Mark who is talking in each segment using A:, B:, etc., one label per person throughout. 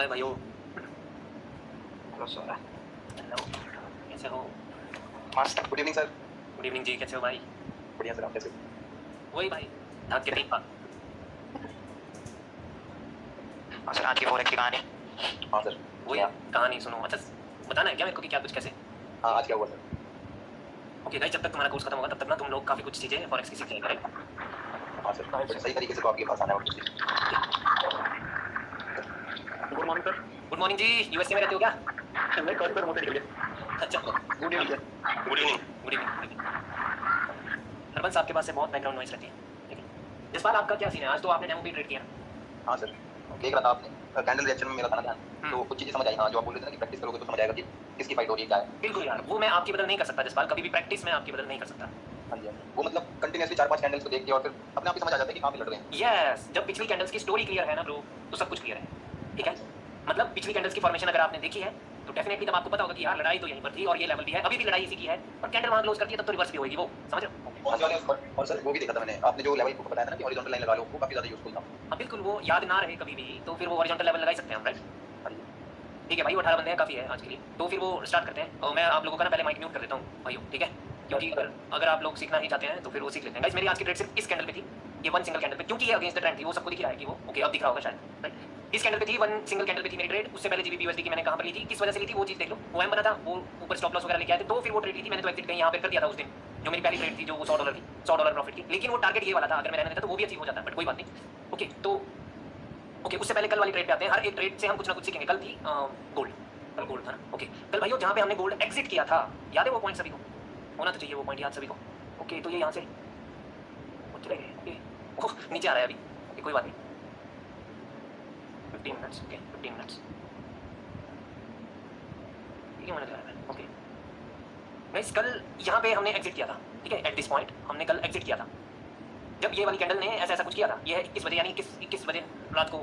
A: हाय भाइयों।
B: Hello sir.
A: Hello, कैसे हो?
B: मस्त। Good evening sir.
A: Good evening ji, कैसे हो भाई?
B: बढ़िया सर, आप कैसे हो?
A: वही भाई, ढक के 3 बार।
B: हाँ सर, आज की फॉरेक्स की कहानी। हाँ सर।
A: वही कहानी सुनो। अच्छा, बताना है क्या मेरे को कि क्या कुछ कैसे?
B: हाँ, आज क्या हुआ सर?
A: ओके गाइस, जब तक तुम्हारा कोर्स खत्म होगा तब तक ना तुम लोग काफ़ी कुछ चीज़ें फॉरेक्स की सीख जाएंगे, राइट?
B: हाँ सर, बड़े सही तरीके से तो आपके पास आना है और कुछ। Good morning sir.
A: Good morning ji. USA में रहते हो क्या?
B: नहीं सर, मुझे निकलिए।
A: अच्छा,
B: good evening sir.
A: Good evening. Good evening. Harbans आपके पास से बहुत बैकग्राउंड नॉइस रहती है, ठीक है? जसपाल, आपका क्या सीन है? आज तो आपने डेमो भी ट्रेड किया।
B: हाँ सर, देख रहा था आपने कैंडल रिएक्शन में मेरा था ना ध्यान, तो कुछ चीजें समझ आई। हाँ, जो आप बोल रहे थे ना कि प्रैक्टिस करोगे तो समझ आएगा कि किसकी फाइट हो रही है, क्या है।
A: बिल्कुल यार, वो मैं आपकी बदल नहीं कर सकता जसपाल, कभी भी प्रैक्टिस में आपकी बदल नहीं कर सकता।
B: हाँ जी, हाँ जी। वो मतलब कंटिन्यूअसली 4-5 कैंडल्स को देख के और फिर अपने आप ही समझ आ जाता है कि कहाँ पे लड़ रहे हैं।
A: यस, जब पिछली कैंडल्स की स्टोरी क्लियर है ना ब्रो, तो सब कुछ क्लियर है, ठीक है?
B: हाँ जी
A: मतलब पिछली कैंडल्स की फॉर्मेशन अगर आपने देखी है तो डेफिनेटली तब आपको पता होगा कि यार लड़ाई तो यहीं पर थी और ये लेवल भी है, अभी भी लड़ाई इसी की है, और कैंडल वहां क्लोज करती है तब तो रिवर्स भी होगी, वो समझ रहे हो?
B: सर। कौन से वाले उस पर? और सर वो भी देखा था मैंने, आपने जो लेवल को बताया था ना कि हॉरिजॉन्टल लाइन लगा लो, वो काफी ज्यादा यूजफुल था।
A: हाँ बिल्कुल, वो याद ना रहे कभी भी तो फिर वो हॉरिजॉन्टल लेवल लगा ही सकते हैं हम, राइट?
B: हाँ जी।
A: ठीक है भाई, वो 18 बंदे हैं, काफी है आज के लिए, तो फिर वो स्टार्ट करते हैं। और मैं आप लोगों का ना पहले माइक म्यूट कर देता हूँ भाइयों, ठीक है? क्योंकि अगर आप लोग सीखना ही चाहते हैं तो फिर वो सीख लेते हैं। गाइस, मेरी आज की ट्रेड सिर्फ इस कैंडल पे थी, ये वन सिंगल कैंडल पे, क्योंकि ये अगेंस्ट द ट्रेंड थी, वो सबको दिख रहा है कि वो ओके, अब दिख रहा होगा शायद, राइट? इस कैंडल पे थी, वन सिंगल कैंडल पे थी मेरी ट्रेड। उससे पहले जीबीपी यूएसडी की मैंने कहां पर ली थी, किस वजह से ली थी, वो चीज देख लो। वो एम बना था, वो ऊपर स्टॉप लॉस वगैरह लेके आए थे, तो फिर वो ट्रेड ली थी मैंने, तो एग्जिट कहीं यहाँ पे कर दिया था उस दिन। जो मेरी पहली ट्रेड थी, जो वो $100 थी, $100 प्रॉफिट थी, लेकिन वो टारगेट ये वाला था, अगर मैं रहने देता तो वो भी अचीव हो जाता, बट कोई बात नहीं। ओके, तो ओके, उससे पहले कल वाली ट्रेड पे आते हैं। हर एक ट्रेड से हम कुछ ना कुछ सीखेंगे। कल थी गोल्ड, कल गोल्ड था ना? ओके, कल भाइयों जहाँ पे हमने गोल्ड एग्जिट किया था, याद है वो पॉइंट सभी को? होना तो चाहिए वो पॉइंट याद सभी को। ओके, तो ये यहाँ से चले गए। ओके, ओह नीचे आ रहा है अभी। ओके, कोई बात नहीं, 15 मिनट्स। ओके, 15 मिनट्स, ठीक है, मैंने ओके गाइस, कल यहाँ पे हमने एग्जिट किया था, ठीक है? एट दिस पॉइंट हमने कल एग्जिट किया था, जब ये वाली कैंडल ने ऐसा ऐसा कुछ किया था। ये है 21 बजे, यानी 21 बजे रात को।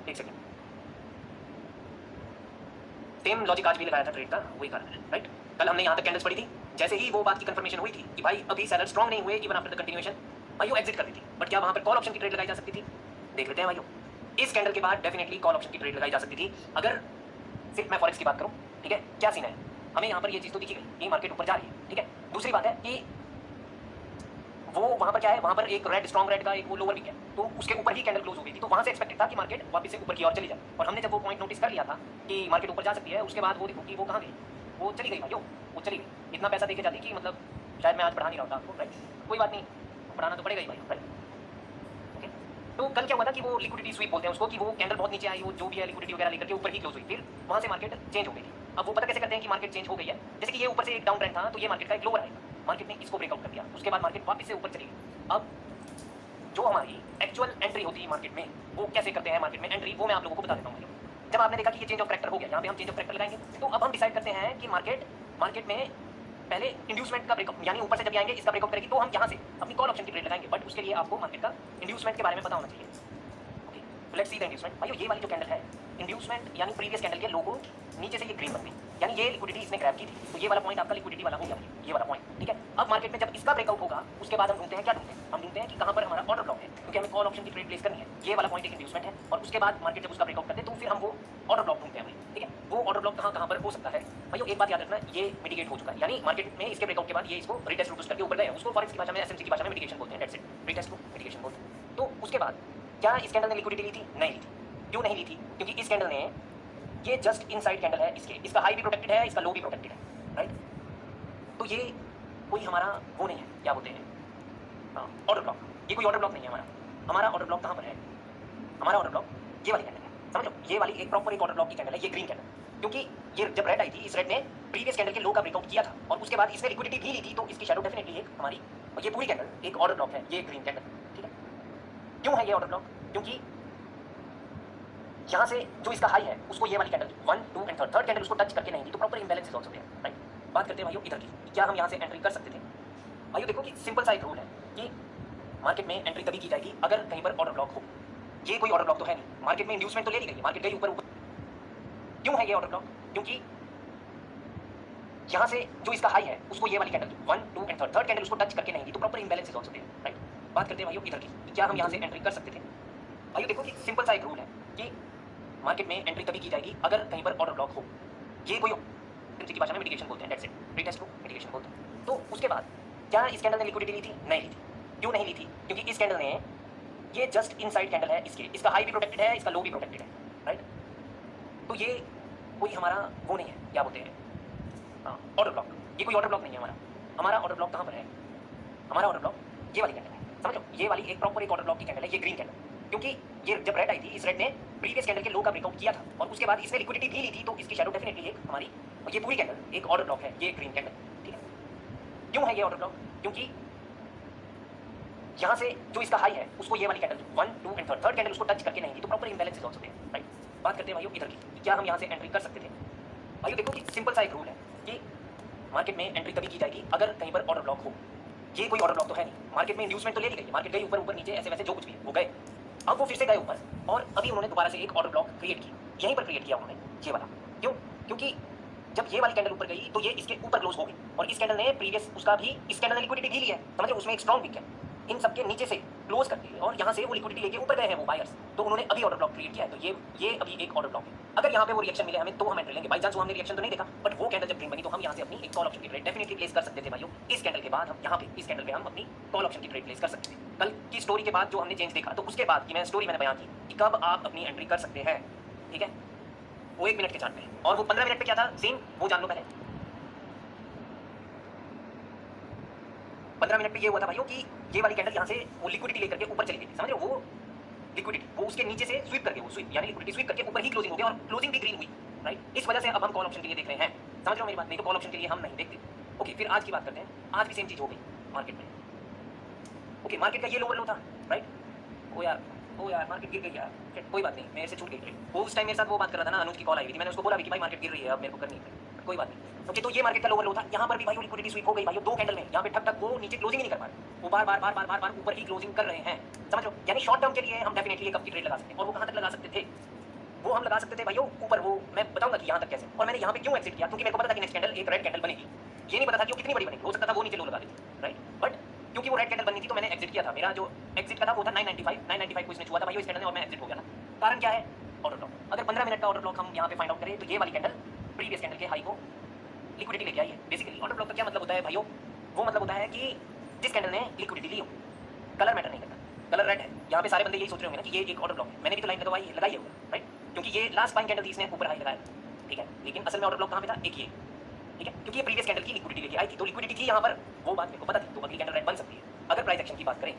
A: एक सेकंड, सेम लॉजिक आज भी लगाया था ट्रेड का, वही कारण है, राइट? कल हमने यहाँ तक कैंडल्स पड़ी थी, जैसे ही वो बात की कंफर्मेशन हुई थी कि भाई अभी सेलर स्ट्रांग नहीं हुए इवन आफ्टर द कंटिन्यूएशन, भाइयों एग्जिट कर दी थी। बट क्या वहां पर कॉल ऑप्शन की ट्रेड लगाई जा सकती थी? देख लेते हैं भाइयों। इस कैंडल के बाद डेफिनेटली कॉल ऑप्शन की ट्रेड लगाई जा सकती थी, अगर सिर्फ मैं फॉरेक्स की बात करूं, ठीक है? क्या सीन है, हमें यहाँ पर ये चीज तो दिखी गई कि मार्केट ऊपर जा रही है, ठीक है? दूसरी बात है कि वो वहां पर क्या है, वहां पर एक रेड, स्ट्रॉन्ग रेड का एक वो लोअर भी है, तो उसके ऊपर ही कैंडल क्लोज हो गई थी, तो वहां से एक्सपेक्टेड था कि मार्केट वापस से ऊपर की ओर चली जाए। और हमने जब वो पॉइंट नोटिस कर लिया था कि मार्केट ऊपर जा सकती है, उसके बाद वो देखो कि वो कहाँ गई, वो चली गई भाइयों, वो चली गई। इतना पैसा देके जाती कि मतलब शायद मैं आज बढ़ा नहीं रहा था आपको, राइट? कोई बात नहीं, बढ़ाना तो पड़ेगा ही भाई, राइट? ओके, तो कल क्या हुआ था कि वो लिक्विडिटी स्वीप बोलते हैं उसको, कि वो कैंडल बहुत नीचे आई, वो जो भी है लिक्विडिटी वगैरह लेकर के ऊपर ही क्लोज हुई, फिर वहां से मार्केट चेंज हो गई थी। अब वो पता कैसे करते हैं कि मार्केट चेंज हो गई है? जैसे कि ये ऊपर से एक डाउन ट्रेंड था, तो ये मार्केट का एक लोअर आएगा, मार्केट ने इसको ब्रेकआउट कर दिया, उसके बाद मार्केट वापस से ऊपर चली गई। अब जो हमारी एक्चुअल एंट्री होती है मार्केट में, वो कैसे करते हैं मार्केट में एंट्री, वो मैं आप लोगों को बता देता हूँ। जब आपने देखा कि ये चेंज ऑफ कैरेक्टर हो गया, यहाँ पे हम चेंज ऑफ कैरेक्टर लगाएंगे, तो अब हम डिसाइड करते हैं कि मार्केट में पहले इंड्यूसमेंट का ब्रेकअप, यानी ऊपर से जब आएंगे इसका ब्रेकअप करेगी, तो हम यहाँ से अपनी कॉल ऑप्शन की ट्रेड लगाएंगे। बट उसके लिए आपको मार्केट का इंड्यूसमेंट के बारे में पता होना चाहिए। ओके, तो लेट्स सी द इंड्यूसमेंट। भाइयों ये वाली जो कैंडल है, इंड्यूसमेंट यानी प्रीवियस कैंडल के लोगो नीचे से ये ग्रीन बन गई, यानी ये लिक्विडिटी इसने ग्रैब की थी, तो ये वाला पॉइंट आपका लिक्विडिटी वाला हो गया, ये वाला पॉइंट, ठीक है? अब मार्केट में जब इसका ब्रेकआउट होगा, उसके बाद हम ढूंढते हैं, क्या ढूंढते हैं? हम ढूंढते हैं कि कहां पर हमारा ऑर्डर ब्लॉक है, क्योंकि हमें कॉल ऑप्शन की ट्रेड प्लेस करनी है। ये वाला पॉइंट एक इंड्यूसमेंट है, और उसके बाद मार्केट जब उसका ब्रेकआउट करते हैं, तो फिर हम वो ऑर्डर ब्लॉक ढूंढते हैं, ठीक है? वो ऑर्डर ब्लॉक कहां पर हो सकता है भाइयों? एक बात याद रखना, ये मिटिगेट हो चुका है, यानी मार्केट में इसके ब्रेकआउट के बाद ये इसको रिटेस्ट रूट करके ऊपर गए, उसको फॉरेक्स की भाषा में, एसएमसी की भाषा में मिटिगेशन बोलते हैं, that's it, retest to mitigation बोलते हैं। तो उसके बाद क्या इस कैंडल ने लिक्विडिटी ली थी? नहीं ली थी। क्यों नहीं ली थी? क्योंकि इस कैंडल ने, ये जस्ट इनसाइड कैंडल है, इसका हाई भी प्रोटेक्टेड है, इसका लो भी प्रोटेक्टेड है, राइट? तो ये कोई हमारा वो नहीं है, क्या बोलते हैं, ऑर्डर ब्लॉक। ये कोई ऑर्डर ब्लॉक नहीं है हमारा ऑर्डर ब्लॉक कहाँ पर है? हमारा ऑर्डर ब्लॉक ये वाली कैंडल है, समझ लो, ये वाली एक प्रॉपर एक ऑर्डर ब्लॉक की कैंडल है, ये ग्रीन कैंडल। क्योंकि ये जब रेड आई थी, इस रेड ने प्रीवियस कैंडल के लो का ब्रेकआउट किया था, और उसके बाद इसने लिक्विडिटी भी ली थी, तो इसकी शैडो डेफिनेटली एक हमारी, और ये पूरी कैंडल एक ऑर्डर ब्लॉक है, ये ग्रीन कैंडल, ठीक है? क्यों है ये ऑर्डर ब्लॉक? क्योंकि यहाँ से जो इसका हाई है, उसको ये वाली कैंडल 1, 2 एंड थर्ड कैंडल उसको टच करके नहीं दी, तो proper imbalance is also there, right? बात करते हैं भाइयों इधर की, क्या हम यहाँ से एंट्री कर सकते थे? भाइयों देखो कि सिंपल सा एक रूल है कि मार्केट में एंट्री तभी की जाएगी अगर कहीं पर ऑर्डर ब्लॉक हो। ये कोई ऑर्डर ब्लॉक तो है नहीं, मार्केट में इंड्यूसमेंट तो ले ली गई, मार्केट गई ऊपर ऊपर। क्यों है ये ऑर्डर ब्लॉक? क्योंकि यहाँ से जो इसका हाई है, उसको ये वाली कैंडल 1, 2 एंड थर्ड कैंडल उसको टच करके नहीं दी, तो proper imbalance is also there, right? बात करते हैं भाइयों इधर की, क्या हम यहाँ से एंट्री कर सकते थे? भाई देखो कि सिंपल सा एक रूल है कि मार्केट में एंट्री तभी की जाएगी अगर कहीं पर ऑर्डर ब्लॉक हो। ये कोई किसी की भाषा में मिटिगेशन बोलते हैं, दैट्स इट, प्रीटेस्ट को मिटिगेशन बोलते हैं। तो उसके बाद क्या इस कैंडल ने लिक्विडिटी ली थी? नहीं ली थी। क्यों नहीं ली थी? क्योंकि इस कैंडल ने, ये जस्ट इनसाइड कैंडल है इसके, इसका हाई भी प्रोटेक्टेड है, इसका लो भी प्रोटेक्टेड है, राइट। तो ये कोई हमारा वो नहीं है, क्या बोलते हैं, हाँ, ऑर्डर ब्लॉक। ये कोई ऑर्डर ब्लॉक नहीं है हमारा। हमारा ऑर्डर ब्लॉक कहाँ पर है? हमारा ऑर्डर ब्लॉक ये वाली कैंडल है, समझ लो, ये वाली एक प्रॉपर एक ऑर्डर ब्लॉक की कैंडल है, ये ग्रीन कैंडल। क्योंकि ये जब रेड आई थी, इस रेड ने प्रीवियस कैंडल के लो का ब्रेकआउट किया था और उसके बाद इसने लिक्विडिटी भी ली थी, तो इसकी शैडो डेफिनेटली एक हमारी, और ये पूरी कैंडल एक ऑर्डर ब्लॉक है, ये ग्रीन कैंडल, ठीक है। क्यों है ये ऑर्डर ब्लॉक? क्योंकि यहाँ से जो इसका हाई है उसको ये वाली कैंडल 1, 2 एंड थर्ड कैंडल उसको टच करके नहीं थी, तो प्रॉपर इम्बैलेंस हो सकते हैं, राइट। बात करते हैं भाइयों इधर की, क्या हम यहाँ से एंट्री कर सकते थे? भाइयों देखो कि सिंपल सा एक रूल है कि मार्केट में एंट्री तभी की जाएगी अगर कहीं पर ऑर्डर ब्लॉक हो। ये कोई ऑर्डर ब्लॉक तो है नहीं। मार्केट में इंड्यूसमेंट तो ले ली गई, मार्केट गई ऊपर ऊपर नीचे ऐसे वैसे जो कुछ भी वो गए, अब वो फिर से गए ऊपर और अभी उन्होंने दोबारा से एक ऑर्डर ब्लॉक क्रिएट की, यहीं पर क्रिएट किया उन्होंने ये वाला। क्यों? क्योंकि जब ये वाली कैंडल ऊपर गई तो ये इसके ऊपर क्लोज हो गई और इस कैंडल ने प्रीवियस उसका भी, इस कैंडल ने लिक्विडिटी भी ली है, समझ लो, उसमें एक स्ट्रॉन्ग विक है, इन सबके नीचे से क्लोज करके और यहाँ से वो लिक्विडिटी लेके ऊपर गए हैं वो बायर्स, तो उन्होंने अभी ऑर्डर ब्लॉक क्रिएट किया है। तो ये अभी एक ऑर्डर ब्लॉक है। अगर यहाँ पे वो रिएक्शन मिले हमें तो हम एंट्री लेंगे। बाई चांस हमने रिएक्शन तो नहीं देखा, बट वो कैंडल जब ग्रीन बनी तो हम यहाँ से अपनी एक कॉल ऑप्शन की ट्रेड डेफिनेटली प्लेस कर सकते थे भाइयों। इस कैंडल के बाद हम यहाँ पे इस कैंडल पे हम अपनी कॉल ऑप्शन की ट्रेड प्लेस कर सकते थे। कल की स्टोरी के बाद जो हमने चेंज देखा, तो उसके बाद की मैं स्टोरी मैंने बयान की कि कब आप अपनी एंट्री कर सकते हैं, ठीक है। वो 1 मिनट के चार्ट पे और वो 15 मिनट पे क्या था सेम, वो जान लो पहले। 15 मिनट पे ये हुआ था भाइयों कि ये वाली कैंडल यहाँ से वो लिक्विडिटी लेकर के ऊपर चली गई थी, समझ रहे हो, वो लिक्विडिटी वो उसके नीचे से स्वीप करके, वो स्वीप यानी लिक्विडिटी स्वीप करके ऊपर ही क्लोजिंग हो गया और क्लोजिंग भी ग्रीन हुई, राइट। इस वजह से अब हम कॉल ऑप्शन के लिए देख रहे हैं, समझ रहे हो मेरी बात? नहीं तो कॉल ऑप्शन के लिए हम नहीं देखते। ओके, फिर आज की बात करते हैं। आज भी सेम चीज हो गई मार्केट में। ओके, मार्केट का ये लोअर लो था, राइट। ओ यार मार्केट गिर गई यार, कोई बात नहीं, मेरे से छूट गई ट्रेड। वो उस टाइम मेरे साथ वो बात कर रहा था ना, अनुज की कॉल आई थी, मैंने उसको बोला भी कि भाई मार्केट गिर रही है, अब मेरे को करनी है, कोई बात नहीं। ओके, तो ये मार्केट का लोअर लो था, यहाँ पर भी भाई लिक्विडिटी स्वीप हो गई भाई, 2 कैंडल में, यहाँ पे ठक ठक वो नीचे क्लोजिंग ही नहीं कर पा रहे, वो बार ऊपर ही क्लोजिंग कर रहे हैं, समझ लो। यानी शॉर्ट टर्म के लिए हम डेफिनेटली एक कप की ट्रेड लगा सकते हैं और वो कहाँ तक लगा सकते थे? वो हम लगा सकते थे भाइयों ऊपर, वो मैं बताऊंगा कि यहाँ तक कैसे। और मैंने यहाँ पे क्यों एग्जिट किया? क्योंकि मेरे को पता था कि नेक्स्ट कैंडल एक रेड कैंडल बनेगी, ये नहीं पता था कि वो कितनी बड़ी बनेगी, हो सकता था वो नीचे लो लगा देती, राइट। बट क्योंकि वो रेड कैंडल बनी थी तो मैंने एग्जिट किया था। मेरा जो एग्जिट का था वो था 995 को इसने छुआ था भाई इस कैंडल ने और मैं एग्जिट हो गया था। कारण क्या है? Order block. अगर 15 मिनट का ऑर्डर ब्लॉक हम यहाँ पे फाइंड आउट करें तो ये वाली कैंडल प्रीवियस कैंडल के हाई को लिक्विडिटी लेके आई है। बेसिकली ऑर्डर ब्लॉक का क्या मतलब होता है भाइयों? वो मतलब होता है कि जिस कैंडल ने लिक्विडिटी ली हो, कलर मैटर नहीं करता, कलर रेड है, यहाँ पे सारे बंदे यही सोच रहे होंगे ना कि ये एक ऑर्डर ब्लॉक है। मैंने भी तो लाइन लगाई है, राइट, क्योंकि ये लास्ट बाइंग कैंडल थी, इसने ऊपर हाई लगाया, ठीक है। लेकिन असल में ऑर्डर ब्लॉक कहाँ पे था? एक ये, ठीक है, क्योंकि ये प्रीवियस कैंडल की लिक्विडिटी लेके आई थी, तो लिक्विडिटी थी यहाँ पर, वो बात मेरे को पता थी, तो अगली कैंडल रेड बन सकती है। अगर प्राइस एक्शन की बात करें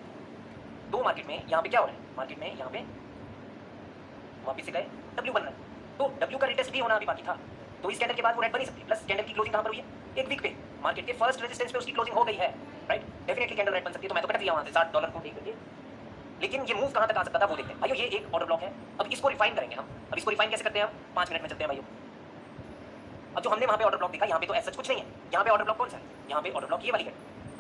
A: तो मार्केट में यहाँ पे क्या हो रहा है? मार्केट में यहाँ पे वापस से गए, डब्ल्यू बन रहा है, तो डब्ल्यू का रिटेस्ट भी होना अभी बाकी था, तो इस कैंडल के बाद वो रेड बन ही सकती है। प्लस कैंडल की क्लोजिंग कहाँ पर हुई है? एक वीक पे, मार्केट के फर्स्ट रेजिस्टेंस पे उसकी क्लोजिंग हो गई है, राइट। डेफिनेटली कैंडल रेड बन सकती है, तो मैं तो कट दिया वहाँ से $60 को देख करके। लेकिन ये मूव कहाँ तक आ सकता था वो देखते हैं भाइयों। ये एक ऑर्डर ब्लॉक है, अब इसको रिफाइन करेंगे हम। अब इसको रिफाइन कैसे करते हैं? हम 5 मिनट में चलते हैं भाइयों। अब जो हमने वहाँ पे ऑर्डर ब्लॉक देखा, यहाँ पे तो ऐसा कुछ नहीं है। यहाँ पे ऑर्डर ब्लॉक कौन सा है? यहाँ पे ऑर्डर ब्लॉक ये वाली है।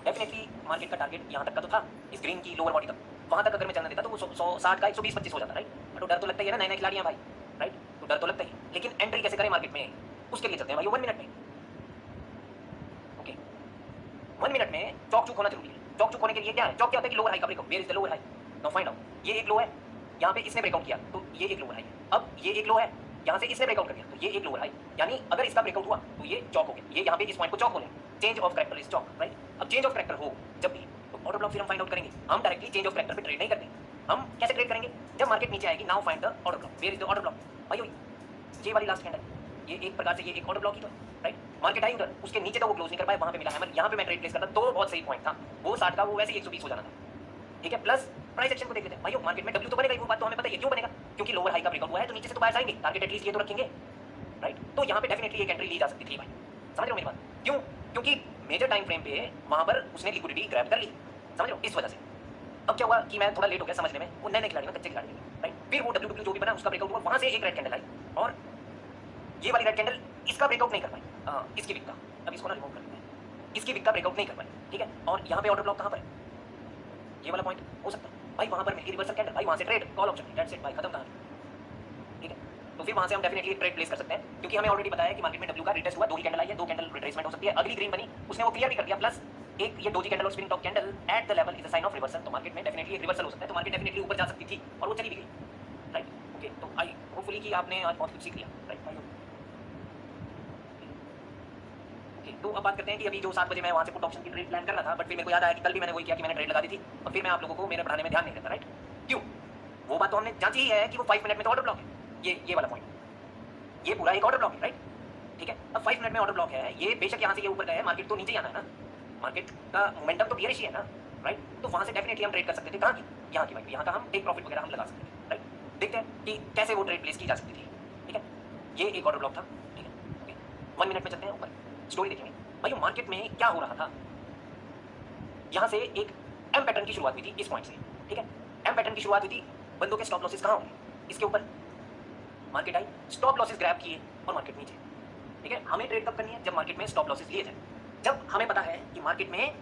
A: डेफिनेटली मार्केट का टारगेट यहाँ तक का तो था, इस ग्रीन की लोअर बॉडी तक, वहाँ तक अगर मैं चलना देता तो वो 160 का 120-25 हो जाता, राइट। तो डर तो लगता ही है ना, नए खिलाड़ी हैं भाई, राइट, तो डर तो लगता ही। लेकिन एंट्री कैसे करें मार्केट में, उसके लिए चलते हैं भाई 1 मिनट में। ओके, 1 मिनट में चौक चूक होना जरूरी है। चौक चूक होने के लिए क्या है? चौक क्या होता है कि लोअर हाई का breakout. Where is the lower high? Now find out. ये एक लो है, यहाँ पे इसने ब्रेकआउट किया तो ये एक लोअर हाई है। अब ये एक लो है, यहाँ से इसने ब्रेकआउट कर दिया तो ये एक लोअर हाई, यानी अगर इसका ब्रेकआउट हुआ तो ये चौक हो गया। ये यहाँ पे इस पॉइंट को चौक बोलें, change of character is Chowk, right. अब चेंज ऑफ कैरेक्टर हो जब भी, तो ऑर्डर ब्लॉक फिर हम फाइंड आउट करेंगे। हम डायरेक्टली चेंज ऑफ कैरेक्टर पे ट्रेड नहीं करते। हम कैसे ट्रेड करेंगे? जब मार्केट नीचे आएगी, now find the order block. Where is the order block? भाई ये वाली लास्ट कैंडल, ये एक प्रकार से ये एक ऑर्डर ब्लॉक ही तो है, राइट। मार्केट आई उधर, उसके नीचे तो वो क्लोज नहीं कर पाए, वहाँ पे मिला हैमर, यहाँ पे मैं ट्रेड प्लेस करता तो बहुत सही पॉइंट था। वो 60 का वो वैसे ही 120 हो जाना था, ठीक है। प्लस प्राइस एक्शन को देख लेते हैं भाइयों। मार्केट में डब्ल्यू तो बनेगा ही, वो बात तो हमें पता है। क्यों बनेगा? क्योंकि लोअर हाई का ब्रेकआउट हुआ है तो नीचे से तो बायर्स आएंगे, टारगेट एटलीस्ट ये तो रखेंगे, राइट। तो यहाँ पे डेफिनेटली एक एंट्री ली जा सकती थी भाई, समझ रहे हो मेरी बात? क्यों? क्योंकि मेजर टाइम फ्रेम पे वहाँ पर उसने लिक्विडिटी ग्रैब कर ली, समझ रहे हो, इस वजह से। अब क्या हुआ कि मैं थोड़ा लेट हो गया समझने में, वो नए खिलाड़ी में, कच्चे खिलाड़ी में, राइट। फिर वो डब्ल्यू जो भी बना उसका ब्रेकआउट हुआ, वहाँ से एक रेड कैंडल आई और ये वाली रेड कैंडल इसका ब्रेकआउट नहीं कर पाई, इसकी विक का। अब इसको ना रिमूव कर देते हैं, इसकी विक का ब्रेकआउट नहीं कर पाई, ठीक है। और यहाँ पे ऑर्डर ब्लॉक कहाँ पर है? ये वाला पॉइंट हो सकता है भाई, वहाँ पर मिल गई रिवर्सल कैंडल भाई, वहाँ से trade call option, that's it भाई, खत्म कहानी, ठीक है। तो फिर वहाँ से हम डेफिनेटली ट्रेड प्लेस कर सकते हैं, क्योंकि हमें ऑलरेडी बताया कि मार्केट में डब्ल्यू का रिटेस्ट हुआ, 2 ही कैंडल आई है, 2 कैंडल रिट्रेसमेंट हो सकती है। अगली ग्रीन बनी, उसने वो क्लियर भी कर दिया। प्लस एक ये डोजी कैंडल और spinning top candle at the level is a sign of reversal, तो मार्केट में डेफिनेटली एक रिवर्सल हो सकता है। तो मार्केट डेफिनेटली ऊपर जा सकती थी और वो चली भी गई। ओके, तो आई होपफुली कि आपने आज बहुत कुछ सीख लिया, राइट भाई? ओके, तो अब बात करते हैं कि अभी जो 7 बजे मैं वहाँ से पुट ऑप्शन की ट्रेड प्लान कर रहा था, बट फिर मेरे को याद आया कि कल भी मैंने वही किया कि मैंने ट्रेड लगा दी थी और फिर मैं आप लोगों को मेरे पढ़ाने में ध्यान नहीं देता, राइट? क्यों? वो बात तो हमने जांची ही है कि वो 5 मिनट में तो ऑर्डर ब्लॉक है, ये वाला पॉइंट, ये पूरा एक ऑर्डर ब्लॉक है, राइट? ठीक है, अब 5 मिनट में ऑर्डर ब्लॉक है, ये बेशक यहाँ से ये ऊपर गया है, मार्केट तो नीचे ही आना है ना, मार्केट का मोमेंटम तो बियरिश ही है ना, राइट? तो वहाँ से डेफिनेटली हम ट्रेड कर सकते थे, कहाँ की? यहाँ की भाई, यहाँ का हम टेक प्रॉफिट वगैरह हम लगा सकते थे, राइट? देखते हैं कि कैसे वो ट्रेड प्लेस की जा सकती थी, ठीक है? ये एक ऑर्डर ब्लॉक था, ठीक है? ओके, 1 मिनट में चलते हैं ऊपर, स्टोरी देखेंगे भाई। मार्केट में क्या हो रहा था, यहाँ से एक एम पैटर्न की शुरुआत हुई थी इस पॉइंट से, ठीक है? एम पैटर्न की शुरुआत हुई थी, बंदों के स्टॉप लॉसेस कहाँ होंगे? इसके ऊपर market I, stop losses grab किए और मार्केट नीचे, ठीक है? हमें ट्रेड कब करनी है? जब मार्केट में स्टॉप लॉसेस लिए जाए, जब हमें पता है कि मार्केट में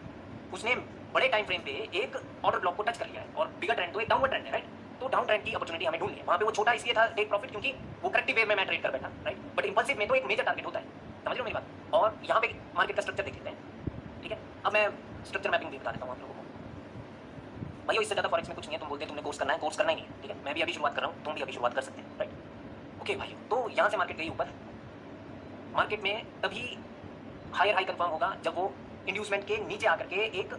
A: उसने बड़े टाइम फ्रेम पे एक ऑर्डर ब्लॉक को टच कर लिया है और बिगर ट्रेंड तो एक डाउनवर्ड ट्रेंड है, राइट? तो डाउन ट्रेंड की अपॉर्चुनिटी हमें ढूंढनी है। वहाँ पे वो छोटा इसलिए था टेक प्रॉफिट क्योंकि वो करेक्टिव वेव में मैं ट्रेड कर बैठा, राइट? बट इंपल्सिव में तो एक मेजर टारगेट होता है, समझ लो मेरी बात? और यहाँ पे मार्केट का स्ट्रक्चर देख लेते हैं, ठीक है? अब मैं स्ट्रक्चर मैपिंग भी बता देता हूँ आप लोगों को। भाई इससे ज़्यादा फॉरेक्स में कुछ नहीं है, तुम बोलते हैं तुमने कोर्स करना है, कोर्स करना ही नहीं है, ठीक है? मैं भी अभी शुरुआत कर रहा हूँ, तुम भी अभी शुरुआत कर सकते हैं, राइट? ओके भाई, तो यहाँ से मार्केट गई ऊपर, मार्केट में तभी हायर हाई कंफर्म होगा जब वो इंड्यूसमेंट के नीचे आकर के एक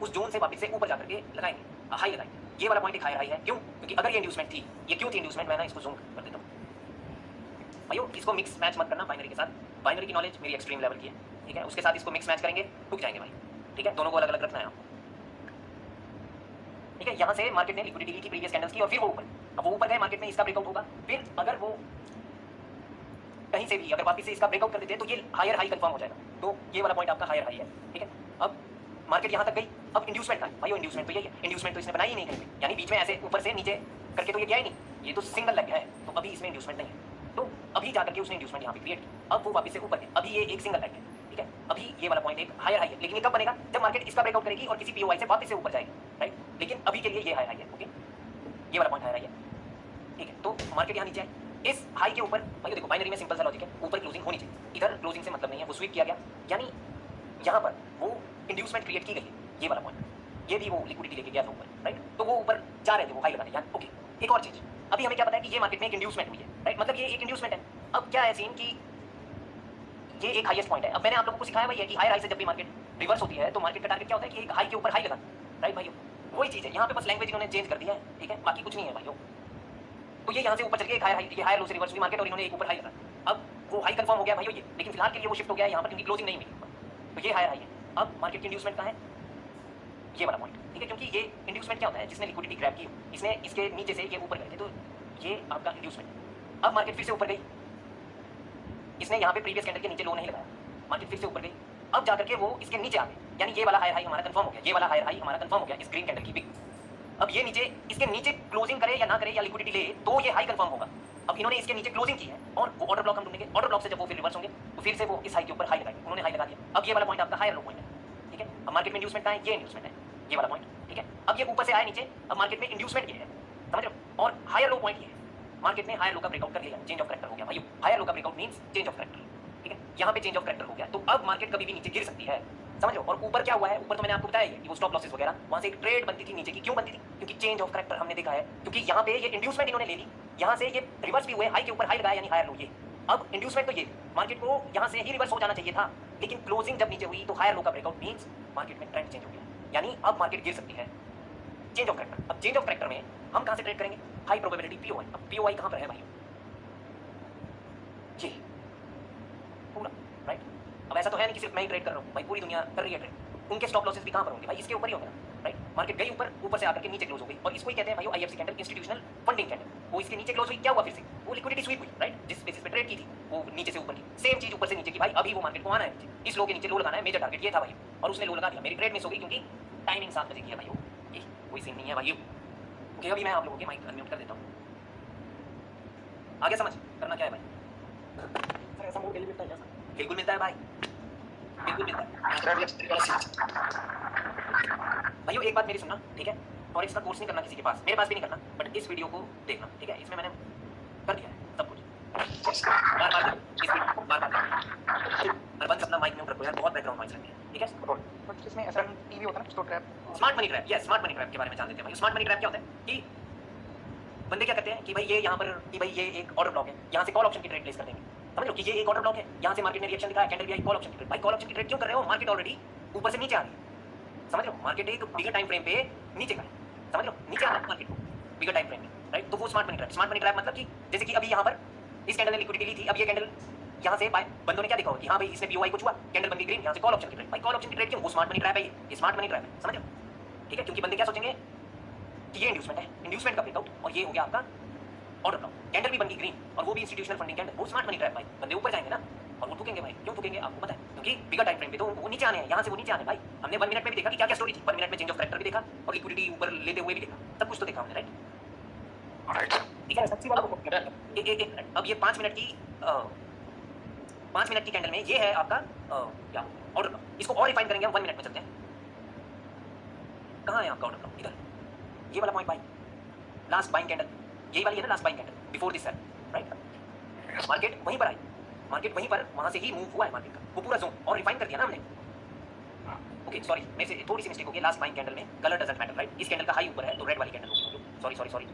A: उस जोन से वापस से ऊपर जाकर के लगाएंगे, हाई लगाएंगे। ये वाला पॉइंट एक हायर हाई है, क्यों? क्योंकि अगर ये इंड्यूसमेंट थी, ये क्यों थी इंड्यूसमेंट, मैं ना इसको जूम कर देता हूँ भाइयों। इसको मिक्स मैच मत करना बाइनरी के साथ, बाइनरी की नॉलेज मेरी एक्सट्रीम लेवल की है, ठीक है? उसके साथ इसको मिक्स मैच करेंगे ठुक जाएंगे भाई, ठीक है? दोनों को अलग अलग रखना है आपको, ठीक है? यहाँ से मार्केट ने लिक्विडिटी ली थी प्रीवियस कैंडल्स की और फिर वो ऊपर, अब वो ऊपर गए, मार्केट में इसका ब्रेकआउट होगा, फिर अगर वो कहीं से भी अगर वापस से इसका ब्रेकआउट कर देते हैं तो ये हायर हाई कंफर्म हो जाएगा, तो ये वाला पॉइंट आपका हायर हाई है, ठीक है? अब मार्केट यहाँ तक गई, अब इंड्यूसमेंट का भाई, इंड्यूसमेंट तो यही है, इंड्यूसमेंट तो इसने बनाई ही नहीं कहीं पे, यानी बीच में ऐसे ऊपर से नीचे करके तो ये गया ही नहीं, ये तो सिंगल लग गया है, तो अभी इसमें इंड्यूसमेंट नहीं है, तो अभी जाकर के उसने इंड्यूसमेंट यहाँ पे क्रिएट की, अब वो वापस से ऊपर है, अभी ये एक सिंगल लग है, ठीक है? अभी ये वाला पॉइंट एक हायर हाई है, लेकिन ये कब बनेगा? जब मार्केट इसका ब्रेकआउट करेगी और किसी पीओआई से वापस से ऊपर जाएगी, राइट? लेकिन अभी के लिए ये हायर हाई है, ओके? ये वाला पॉइंट हायर हाई है, ठीक है? तो मार्केट यहाँ नीचे है, इस हाई के ऊपर भाई देखो बाइनरी में सिंपल सा लॉजिक है, ऊपर क्लोजिंग होनी चाहिए, इधर क्लोजिंग से मतलब नहीं है, वो स्वीप किया गया, यानी यहाँ पर वो इंड्यूसमेंट क्रिएट की गई है, ये वाला पॉइंट, ये भी वो लिक्विडिटी लेके गया था ऊपर, राइट? तो वो ऊपर जा रहे थे वो हाई लगाने, यानी ओके। एक और चीज, अभी हमें क्या पता है कि ये मार्केट में एक इंड्यूसमेंट हुई है, राइट? मतलब ये एक इंड्यूसमेंट है। अब क्या है सीन कि ये एक हाईएस्ट पॉइंट है। अब मैंने आप लोगों को सिखाया भाई है कि हायर हाई से जब भी मार्केट रिवर्स होती है तो मार्केट का टारगेट क्या होता है कि एक हाई के ऊपर हाई लगा, राइट भाइयों? वही चीज है यहाँ पे, बस लैंग्वेज इन्होंने चेंज कर दिया है, ठीक है? बाकी कुछ नहीं है भाइयों। तो ये यहाँ से ऊपर चल के एक हायर हाई, ये हायर लो से रिवर्स हुई मार्केट और इन्होंने एक ऊपर हाई लगा, अब वो हाई कंफर्म हो गया भाइयों ये, लेकिन फिलहाल के लिए वो शिफ्ट हो गया यहाँ पर क्योंकि क्लोजिंग नहीं हुई, तो ये हायर हाई है। अब मार्केट की इंड्यूसमेंट कहाँ है? ये वाला पॉइंट, ठीक है? क्योंकि ये इंड्यूसमेंट क्या होता है? जिसने लिक्विडिटी ग्रैब की, इसने इसके नीचे से ये ऊपर गए थे, तो ये आपका इंड्यूसमेंट। अब मार्केट फिर से ऊपर गई, इसने यहाँ पे प्रीवियस कैंडल के नीचे लो नहीं लगाया, मार्केट फिर से ऊपर गई, अब जाकर के वो इसके नीचे आ गए, यानी ये वाला हायर हाई हमारा कंफर्म हो गया, ये वाला हायर हाई हमारा कंफर्म हो गया इस ग्रीन कैंडल की भी। अब ये नीचे, इसके नीचे क्लोजिंग करे या ना करे या लिक्विडिटी ले तो ये हाई कंफर्म होगा। अब इन्होंने इसके नीचे क्लोजिंग की है और वो ऑर्डर ब्लॉक हम ढूंढेंगे, ऑर्डर ब्लॉक से जब वो फिर रिवर्स होंगे तो फिर से वो इस हाई के ऊपर हाई लगाएंगे, उन्होंने हाई लगा दिया। अब ये वाला पॉइंट आपका हायर लो पॉइंट है, ठीक है? अब मार्केट में इंड्यूसमेंट है, ये इंड्यूसमेंट है, ये वाला पॉइंट, ठीक है? अब ये ऊपर से आया नीचे, अब मार्केट में इंड्यूसमेंट ये है, समझ रहे हो? और हायर लो पॉइंट ये है, मार्केट ने हायर लो का ब्रेकआउट कर लिया, चेंज ऑफ कैरेक्टर हो गया भाई। हायर लो का breakout means change of character, ठीक है? यहाँ पे चेंज ऑफ कैरेक्टर हो गया, तो अब मार्केट कभी भी नीचे गिर सकती है, समझ लो। और ऊपर क्या हुआ है? ऊपर तो मैंने आपको बताया है कि वो स्टॉप लॉसेस वगैरह, वहां से एक ट्रेड बनती थी नीचे की, क्यों बनती थी? क्योंकि चेंज ऑफ कैरेक्टर हमने देखा है, क्योंकि यहाँ पे ये इंड्यूसमेंट इन्होंने ले ली, यहाँ से ये रिवर्स भी हुए, हाई के ऊपर हाई लगाया यानी हायर लो ये। अब इंड्यूसमेंट तो ये मार्केट को यहाँ से ही रिवर्स हो जाना चाहिए था, लेकिन क्लोजिंग जब नीचे हुई तो हायर लो का ब्रेकआउट मींस मार्केट में ट्रेंड चेंज हो गया, यानी अब मार्केट गिर सकती है। चेंज ऑफ कैरेक्टर, अब चेंज ऑफ कैरेक्टर में हम कहाँ से ट्रेड करेंगे? High probability POI. अब पीओआई कहाँ पर है भाई? ये पूरा, राइट? अब ऐसा तो है नहीं कि सिर्फ मैं ही ट्रेड कर रहा हूँ भाई, पूरी दुनिया कर रही है ट्रेड। उनके स्टॉप लॉसेस भी कहाँ पर होंगे भाई? इसके ऊपर ही होंगे ना, राइट? मार्केट गई ऊपर, ऊपर से आकर के नीचे क्लोज हो गई, और इसको ही कहते हैं भाई IFC candle, institutional funding candle. वो इसके नीचे क्लोज हुई, क्या हुआ? फिर से वो लिक्विडिटी स्वीप हुई, राइट? जिस बेसिस पे ट्रेड की थी वो नीचे से ऊपर की, सेम चीज ऊपर से नीचे की भाई। अभी वो मार्केट को आना है नीचे, इस लो के नीचे लो लगाना है, मेजर टारगेट ये था भाई, और उसने लो लगा दिया। मेरी ट्रेड मिस हो गई क्योंकि टाइमिंग 7 बजे की है भाई, ये कोई सीन नहीं है भाई। ओके, अभी मैं आप लोगों के माइक अनम्यूट कर देता हूँ। आगे समझ करना क्या है भाई? सर ऐसा मोड डेली मिलता है क्या? बिल्कुल मिलता है भाई, बिल्कुल मिलता है भाइयों। एक बात मेरी सुनना, ठीक है? और इसका कोर्स नहीं करना किसी के पास, मेरे पास भी नहीं करना, बट इस वीडियो को देखना, ठीक है? इसमें मैंने कर दिया है सब कुछ, बार बार इस वीडियो बार बार बंद अपना माइक म्यूट रखो यार, बहुत बैकग्राउंड नॉइज रहती है, ठीक है?
C: बट इसमें ऐसा टीवी होता है ना, store trap.
A: Smart money trap, yes, smart money trap के बारे में जान लेते हैं भाई। स्मार्ट मनी ट्रैप क्या होता है कि बंदे क्या करते हैं कि भाई ये यहाँ पर कि भाई ये एक ऑर्डर ब्लॉक है, यहाँ से कॉल ऑप्शन की ट्रेड प्लेस कर देंगे। समझ लो कि ये एक ऑर्डर ब्लॉक है, यहाँ से मार्केट ने रिएक्शन दिखाया, कैंडल भी आई, कॉल ऑप्शन की ट्रेड। भाई कॉल ऑप्शन की ट्रेड क्यों कर रहे हो? मार्केट ऑलरेडी ऊपर से नीचे आ रही है। समझ लो मार्केट एक बिगर टाइम फ्रेम पे नीचे का है। समझ लो नीचे आ रहा है मार्केट बिगर टाइम फ्रेम में, राइट? तो वो smart money trap. Smart money trap मतलब कि जैसे कि अभी यहाँ पर इस कैंडल ने लिक्विडिटी ली थी, अब ये कैंडल यहाँ से बंदों ने क्या देखा हो कि हाँ भाई इसने पीओआई को छुआ, कैंडल बन गई ग्रीन, यहाँ से कॉल ऑप्शन की ट्रेड। भाई कॉल ऑप्शन की ट्रेड क्यों? वो स्मार्ट मनी ट्रैप है, ये स्मार्ट मनी ट्रैप है। समझ लो, ठीक है? क्योंकि बंदे क्या सोचेंगे कि ये इंड्यूसमेंट है, इंड्यूसमेंट का ब्रेकआउट, और ये हो गया आपका ऑर्डर ब्लॉक। कैंडल भी बन गई ग्रीन और वो भी इंस्टीट्यूशनल फंडिंग कैंडल, वो स्मार्ट मनी ट्रैप। भाई बंदे ऊपर जाएंगे ना और वो ठुकेंगे। भाई क्यों ठुकेंगे आपको पता है? क्योंकि बिगर टाइम फ्रेम पे तो वो नीचे आने हैं, यहाँ से वो नीचे आने। भाई हमने 1 मिनट में भी देखा कि क्या क्या स्टोरी थी। 1 मिनट में चेंज ऑफ कैरेक्टर भी देखा और लिक्विडिटी ऊपर लेते हुए भी देखा, सब कुछ तो देखा हमने, राइट? ठीक है, सच्ची बात अब ये 5 मिनट की 5 मिनट की कैंडल में ये है आपका क्या ऑर्डर ब्लॉक। इसको और रिफाइन करेंगे हम, 1 मिनट में चलते हैं। कहाँ है आपका ऑर्डर ब्लॉक? इधर, ये वाला पॉइंट। भाई लास्ट बाइंग कैंडल यही वाली है ना, last buying candle before this sell, right? Market वहीं पर आई, मार्केट वहीं पर वहां से ही मूव हुआ है मार्केट का, वो पूरा जोन और रिफाइन कर दिया ना हमने। ओके सॉरी, मेरे से थोड़ी सी मिस्टेक हो गई। लास्ट बाइंग कैंडल में कलर डजंट मैटर, राइट? इस कैंडल का हाई ऊपर है तो रेड वाली कैंडल होगी। सॉरी सॉरी सॉरी,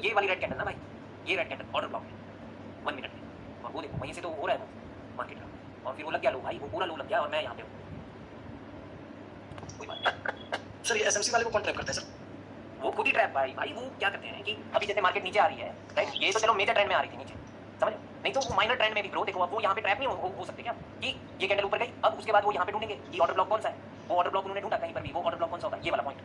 A: ये वाली रेड कैंडल ना भाई, ये रेड कैंडल ऑर्डर ब्लॉक है 1 मिनट में, और वो देखो वहीं से तो हो रहा है वो मार्केट का, और फिर वो लग गया लो भाई, वो पूरा लो लग गया और मैं यहाँ पे हूँ। कोई बात नहीं
C: सर, ये एसएमसी वाले को कौन ट्रैप करता है सर?
A: वो खुद ही ट्रैप। भाई भाई वो क्या करते हैं कि अभी जैसे मार्केट नीचे आ रही है, राइट? ये तो चलो मेजर ट्रेंड में आ रही थी नीचे, समझ लो, नहीं तो वो माइनर ट्रेंड में भी ग्रो देखो। अब वो यहाँ पे ट्रैप नहीं हो सकते क्या कि ये कैंडल ऊपर गई, अब उसके बाद वो यहाँ पे ढूंढेंगे कि ऑर्डर ब्लॉक कौन सा है। वो ऑर्डर ब्लॉक उन्होंने ढूंढा कहीं पर भी, वो ऑर्डर ब्लॉक कौन सा होगा? ये वाला पॉइंट,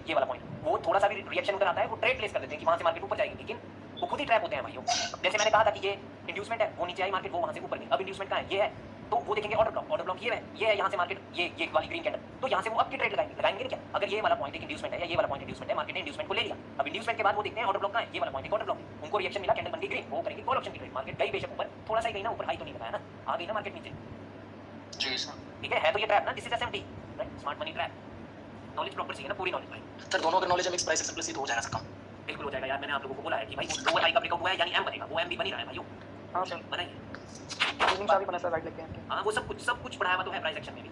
A: ये वाला पॉइंट। वो थोड़ा सा भी रिएक्शन उधर आता है, वो ट्रेड प्लेस कर देते हैं कि वहाँ से मार्केट ऊपर जाएगी, लेकिन वो खुद ही ट्रैप होते हैं भाइयों। जैसे मैंने कहा था कि ये इंड्यूसमेंट है, वो नीचे आई मार्केट, वो वहाँ से ऊपर गई। अब इंड्यूसमेंट कहाँ है? ये है, तो वो देखेंगे ऑर्डर ब्लॉक। ऑर्डर ब्लॉक ये है यहाँ से मार्केट, ये वाली ग्रीन कैंडल, तो यहाँ से वो अब की ट्रेड लगाएंगे क्या? अगर ये वाला पॉइंट एक इंड्यूसमेंट है या ये वाला पॉइंट इंड्यूसमेंट है, मार्केट ने इंड्यूसमेंट को ले लिया। अब इंड्यूसमेंट के बाद वो देखते हैं ऑर्डर ब्लॉक कहाँ है, ये वाला पॉइंट एक ऑर्डर ब्लॉक है, उनको रिएक्शन मिला, कैंडल बन गई ग्रीन, वो करेंगे कॉल ऑप्शन की ट्रेड। मार्केट गई बेशक ऊपर, थोड़ा सा ही गई ना ऊपर, हाई तो नहीं बताया ना, आ गई ना मार्केट नीचे।
C: जी सर।
A: ठीक है तो ये ट्रैप ना, this is SMT, right? Smart money trap. Knowledge proper चाहिए ना, पूरी नॉलेज भाई।
C: सर दोनों अगर नॉलेज है मिक्स प्राइस एक्सेप्ट तो हो जाएगा सर काम।
A: बिल्कुल हो जाएगा यार, मैंने आप लोगों को बोला है कि भाई वो लोअर हाई का ब्रेकआउट हुआ है यानी एम बनेगा, वो एम भी बन ही रहा है भाइयों।
D: हाँ सर,
A: बनाइए।
D: ट्रेडिंग चार्ट भी बना सर राइट लेके आके।
A: हाँ वो सब कुछ पढ़ाया हुआ तो है प्राइस एक्शन में भी,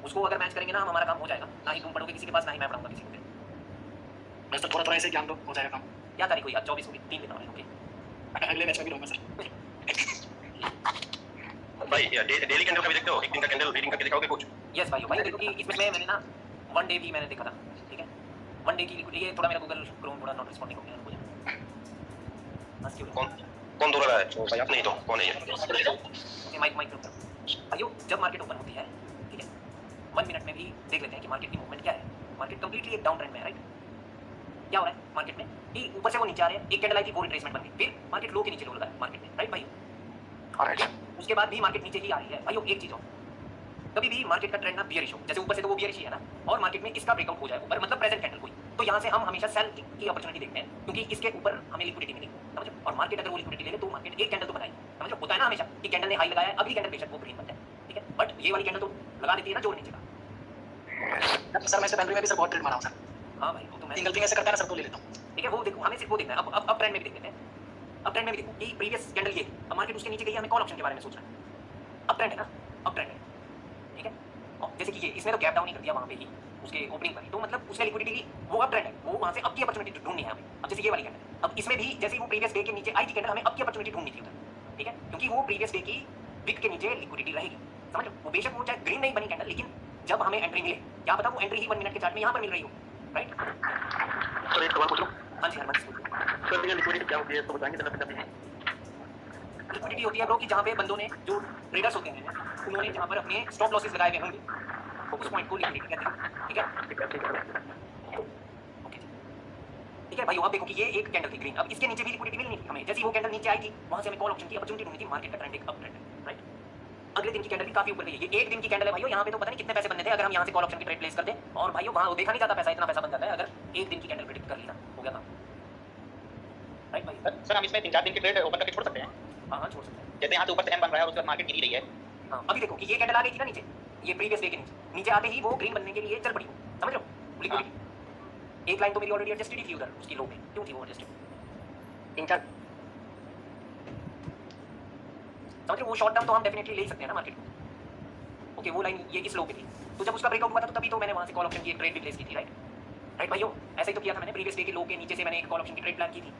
A: उसको अगर मैच करेंगे ना हम, हमारा काम हो जाएगा। ना ही तुम पढ़ोगे किसी के पास, ना ही मैं पढ़ाऊंगा किसी को।
C: बस तो थोड़ा थोड़ा ऐसे ज्ञान दो, हो जाएगा काम।
A: क्या तारीख हुई यार? 24 होगी, 3 दिन और है। ओके
C: अगले मैच में भी रहूंगा सर।
B: भाई डेली कैंडल का भी देखते हो? एक दिन का कैंडल रीडिंग करके दिखाओगे कुछ?
A: यस भाई भाई देखो कि इसमें मैंने ना 1 डे भी मैंने देखा था, ठीक है? 1 डे की ये थोड़ा मेरा गूगल क्रोम थोड़ा नॉट रिस्पॉन्डिंग हो गया मुझे। बस क्यों?
B: कौन दौड़ रहा है? भाई आप नहीं तो कौन है ये?
A: ओके माइक रुक भाइयों, जब मार्केट ओपन होती है, ठीक है, 1 मिनट में भी देख लेते हैं कि मार्केट की मूवमेंट क्या है। मार्केट कंप्लीटली एक डाउन ट्रेंड में है, राइट? क्या हो रहा है मार्केट में कि ऊपर से वो नीचे आ रहे हैं, एक कैंडल आई थी, वो रिट्रेसमेंट बन गई, फिर मार्केट लो के नीचे लो लगा है मार्केट में, राइट भाई? उसके बाद भी मार्केट नीचे ही आ रही है भाइयों। एक चीज हो, कभी भी मार्केट का ट्रेंड ना बियरिश हो, जैसे ऊपर से तो वो बियरिश ही है ना, और मार्केट में इसका ब्रेकआउट हो जाए ऊपर, मतलब प्रेजेंट कैंडल कोई, तो यहाँ से हम हमेशा सेल की अपॉर्चुनिटी देखते हैं, क्योंकि इसके ऊपर हमें लिक्विडिटी मिली, समझो? और मार्केट अगर वो लिक्विडिटी ले ले तो मार्केट एक कैंडल तो बनाए, समझो? होता है ना हमेशा कि कैंडल ने हाई लगाया, अगली कैंडल बेशक वो ग्रीन बन जाए, ठीक है? बट ये वाली कैंडल तो लगा देती है ना जोर नीचे का।
C: सर मैं इससे पहले में भी सर बहुत ट्रेड मारा हूं सर।
A: हाँ भाई वो तो मैं
C: सिंगल थिंग ऐसे करता है ना सर, तो ले लेता हूं।
A: ठीक है, वो देखो हमें सिर्फ वो देखना है। अब ट्रेंड में भी देख लेते हैं। अब ट्रेंड में भी देखो कि प्रीवियस कैंडल ये, अब मार्केट उसके नीचे गई, हमें कॉल ऑप्शन के बारे में सोचना है। अब ट्रेंड है ना, अब ट्रेंड है, ठीक है? और जैसे कि ये इसने तो गैप डाउन ही कर दिया वहाँ पे ही उसके ओपनिंग पर ही, तो मतलब उसने लिक्विडिटी ली, वो अब ट्रेंड है, वो वहाँ से अब की अपॉर्चुनिटी ढूंढनी है हमें। अब जैसे ये वाली कैंडल, अब इसमें भी जैसे वो प्रीवियस डे के नीचे आई थी कैंडल, हमें अब की अपॉर्चुनिटी ढूंढनी थी उधर, ठीक है? क्योंकि वो प्रीवियस डे की विक के नीचे लिक्विडिटी रहेगी, समझ लो? वो बेशक वो चाहे ग्रीन नहीं बनी कैंडल, लेकिन जब हमें एंट्री मिले, क्या पता वो एंट्री ही 1 मिनट के चार्ट में यहाँ पर मिल रही हो, राइट?
B: सर एक सवाल पूछ लो।
A: हाँ जी हरमन,
B: सर ये लिक्विडिटी क्या होती है तो बताएंगे जरा पंजाबी में?
A: लिक्विडिटी होती है ब्रो कि जहाँ पे बंदों ने, जो ट्रेडर्स होते हैं, उन्होंने जहाँ पर अपने स्टॉप लॉसेस लगाए हुए होंगे, तो उस पॉइंट को लिक्विडिटी कहते हैं, ठीक है? ओके ठीक है भाई, अब देखो कि ये एक कैंडल थी ग्रीन, अब इसके नीचे भी लिक्विडिटी मिलनी थी हमें, जैसे वो कैंडल नीचे आई थी, वहाँ से हमें कॉल ऑप्शन की अपॉर्चुनिटी ढूंढनी थी। मार्केट का ट्रेंड एक अप ट्रेंड है, राइट? अगले दिन की कैंडल भी काफी ऊपर गई है, ये एक दिन की कैंडल है भाइयों। यहाँ पे तो पता नहीं कितने पैसे बनने थे अगर हम यहाँ से कॉल ऑप्शन की ट्रेड प्लेस कर दें, और भाइयों वहाँ देखा नहीं जाता पैसा, इतना पैसा बन जाता है अगर एक दिन की कैंडल प्रेडिक्ट कर ली ना, हो गया था, राइट भाई?
E: सर हम इसमें 3-4 दिन की ट्रेड ओपन करके छोड़ सकते हैं?
A: हाँ छोड़ सकते हैं।
E: जैसे यहाँ से ऊपर से एम बन रहा है और उसके बाद मार्केट गिरी रही है।
A: हाँ अभी देखो कि ये कैंडल आ गई थी ना नीचे, ये प्रीवियस डे के नीचे आते ही वो ग्रीन बनने के लिए चल पड़ी, समझ लो? लिक्विडिटी एक लाइन तो मेरी ऑलरेडी एडजस्टेड ही थी उधर, उसकी लो पे क्यों थी वो एडजस्टेड?
D: 3-4
A: समझ लो? वो शॉर्ट टर्म तो हम डेफिनेटली ले सकते हैं ना मार्केट को। ओके वो लाइन ये इस लो पे थी, तो जब उसका ब्रेकआउट हुआ था तो तभी तो मैंने वहाँ से कॉल ऑप्शन की एक ट्रेड भी प्लेस की थी, राइट? राइट भाइयों, ऐसा ही तो किया था मैंने प्रीवियस डे के लो के नीचे से मैंने एक कॉल ऑप्शन की ट्रेड प्लान की थी।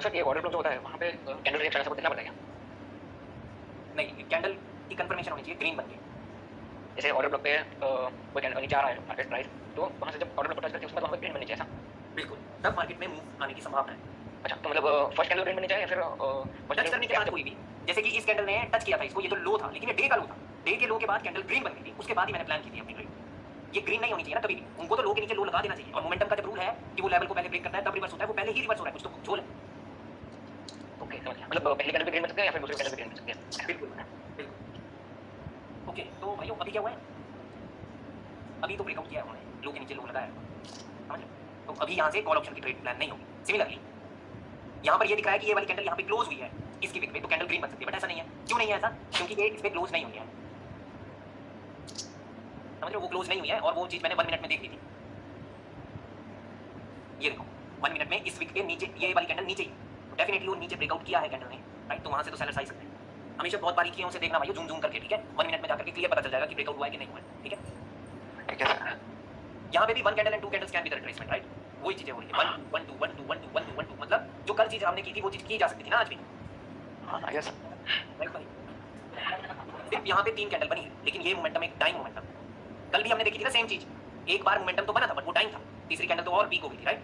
C: सर ये ऑर्डर फ्लो जो होता है वहाँ पे कैंडल रिएक्शन ऐसा कुछ देखना पड़ेगा?
A: नहीं, कैंडल की कंफर्मेशन होनी चाहिए ग्रीन बन के।
C: जैसे ऑर्डर ब्लॉक पे कोई कैंडल नीचे आ रहा है मार्केट प्राइस, तो वहाँ से जब ऑर्डर ब्लॉक टच करते हैं उसमें तो हमें ग्रीन बननी चाहिए ऐसा?
A: बिल्कुल, तब मार्केट में मूव आने की संभावना है।
C: अच्छा, तो मतलब फर्स्ट कैंडल ग्रीन बननी चाहिए या फिर
A: टच करने के बाद कोई भी, जैसे कि इस कैंडल ने टच किया था इसको, ये तो लो था लेकिन ये डे का लो था, डे के लो के बाद कैंडल ग्रीन बन गई थी, उसके बाद ही मैंने प्लान की थी अपनी ट्रेड। ये ग्रीन नहीं होनी चाहिए ना कभी भी, उनको तो लो के नीचे लो लगा देना चाहिए। और मोमेंटम का जब रूल है कि वो लेवल को पहले ब्रेक करता है तब रिवर्स होता है, वो पहले ही रिवर्स हो रहा है, कुछ तो झोल है।
C: ओके, मतलब पहली कैंडल भी ग्रीन बन सकती है या फिर दूसरी कैंडल भी ग्रीन बन सकती है?
A: बिल्कुल बिल्कुल। ओके, तो भाइयों अभी क्या हुआ है, अभी तो ब्रेकआउट किया है उन्होंने, लो के नीचे लो लगाया है, समझ लो। तो अभी यहाँ से कॉल ऑप्शन की ट्रेड प्लान नहीं होगी। सिमिलरली यहाँ पर ये दिख रहा है कि ये वाली कैंडल यहाँ पे क्लोज हुई है इसकी विक पे, तो कैंडल ग्रीन बन सकती है, बट ऐसा नहीं है। क्यों नहीं है ऐसा? क्योंकि ये इस पे क्लोज नहीं हुई है, समझ लो, वो क्लोज नहीं हुई है। और वो चीज मैंने 1 मिनट में देख ली थी। ये देखो 1 मिनट में इस विक के नीचे ये वाली कैंडल नीचे ही, तो डेफिनेटली वो नीचे ब्रेकआउट किया है कैंडल ने, राइट। तो वहां से तो सेलर्स आ ही सकते हैं। हमेशा बहुत बारीकियों से देखना भाई, जूम जूम करके, ठीक है। 1 मिनट में जाकर के क्लियर पता चल जाएगा कि ब्रेकआउट हुआ है कि नहीं हुआ है, ठीक है।
C: ठीक है सर।
A: यहाँ पे भी 1 candle and 2 candles can be the retracement, right. वही चीजें हो रही है, 1 2 1 2 1 2 1 2 1 2 1 2, मतलब जो कल चीज हमने की थी वो चीज की जा सकती थी ना आज भी,
C: हाँ यस।
A: राइट भाई। सिर्फ यहाँ पे 3 कैंडल बनी है, लेकिन ये मोमेंटम एक डाइंग मोमेंटम। कल भी हमने देखी थी ना सेम चीज, एक बार मोमेंटम तो बना था बट वो डाइंग था, तीसरी कैंडल तो और पीक हो गई थी, राइट।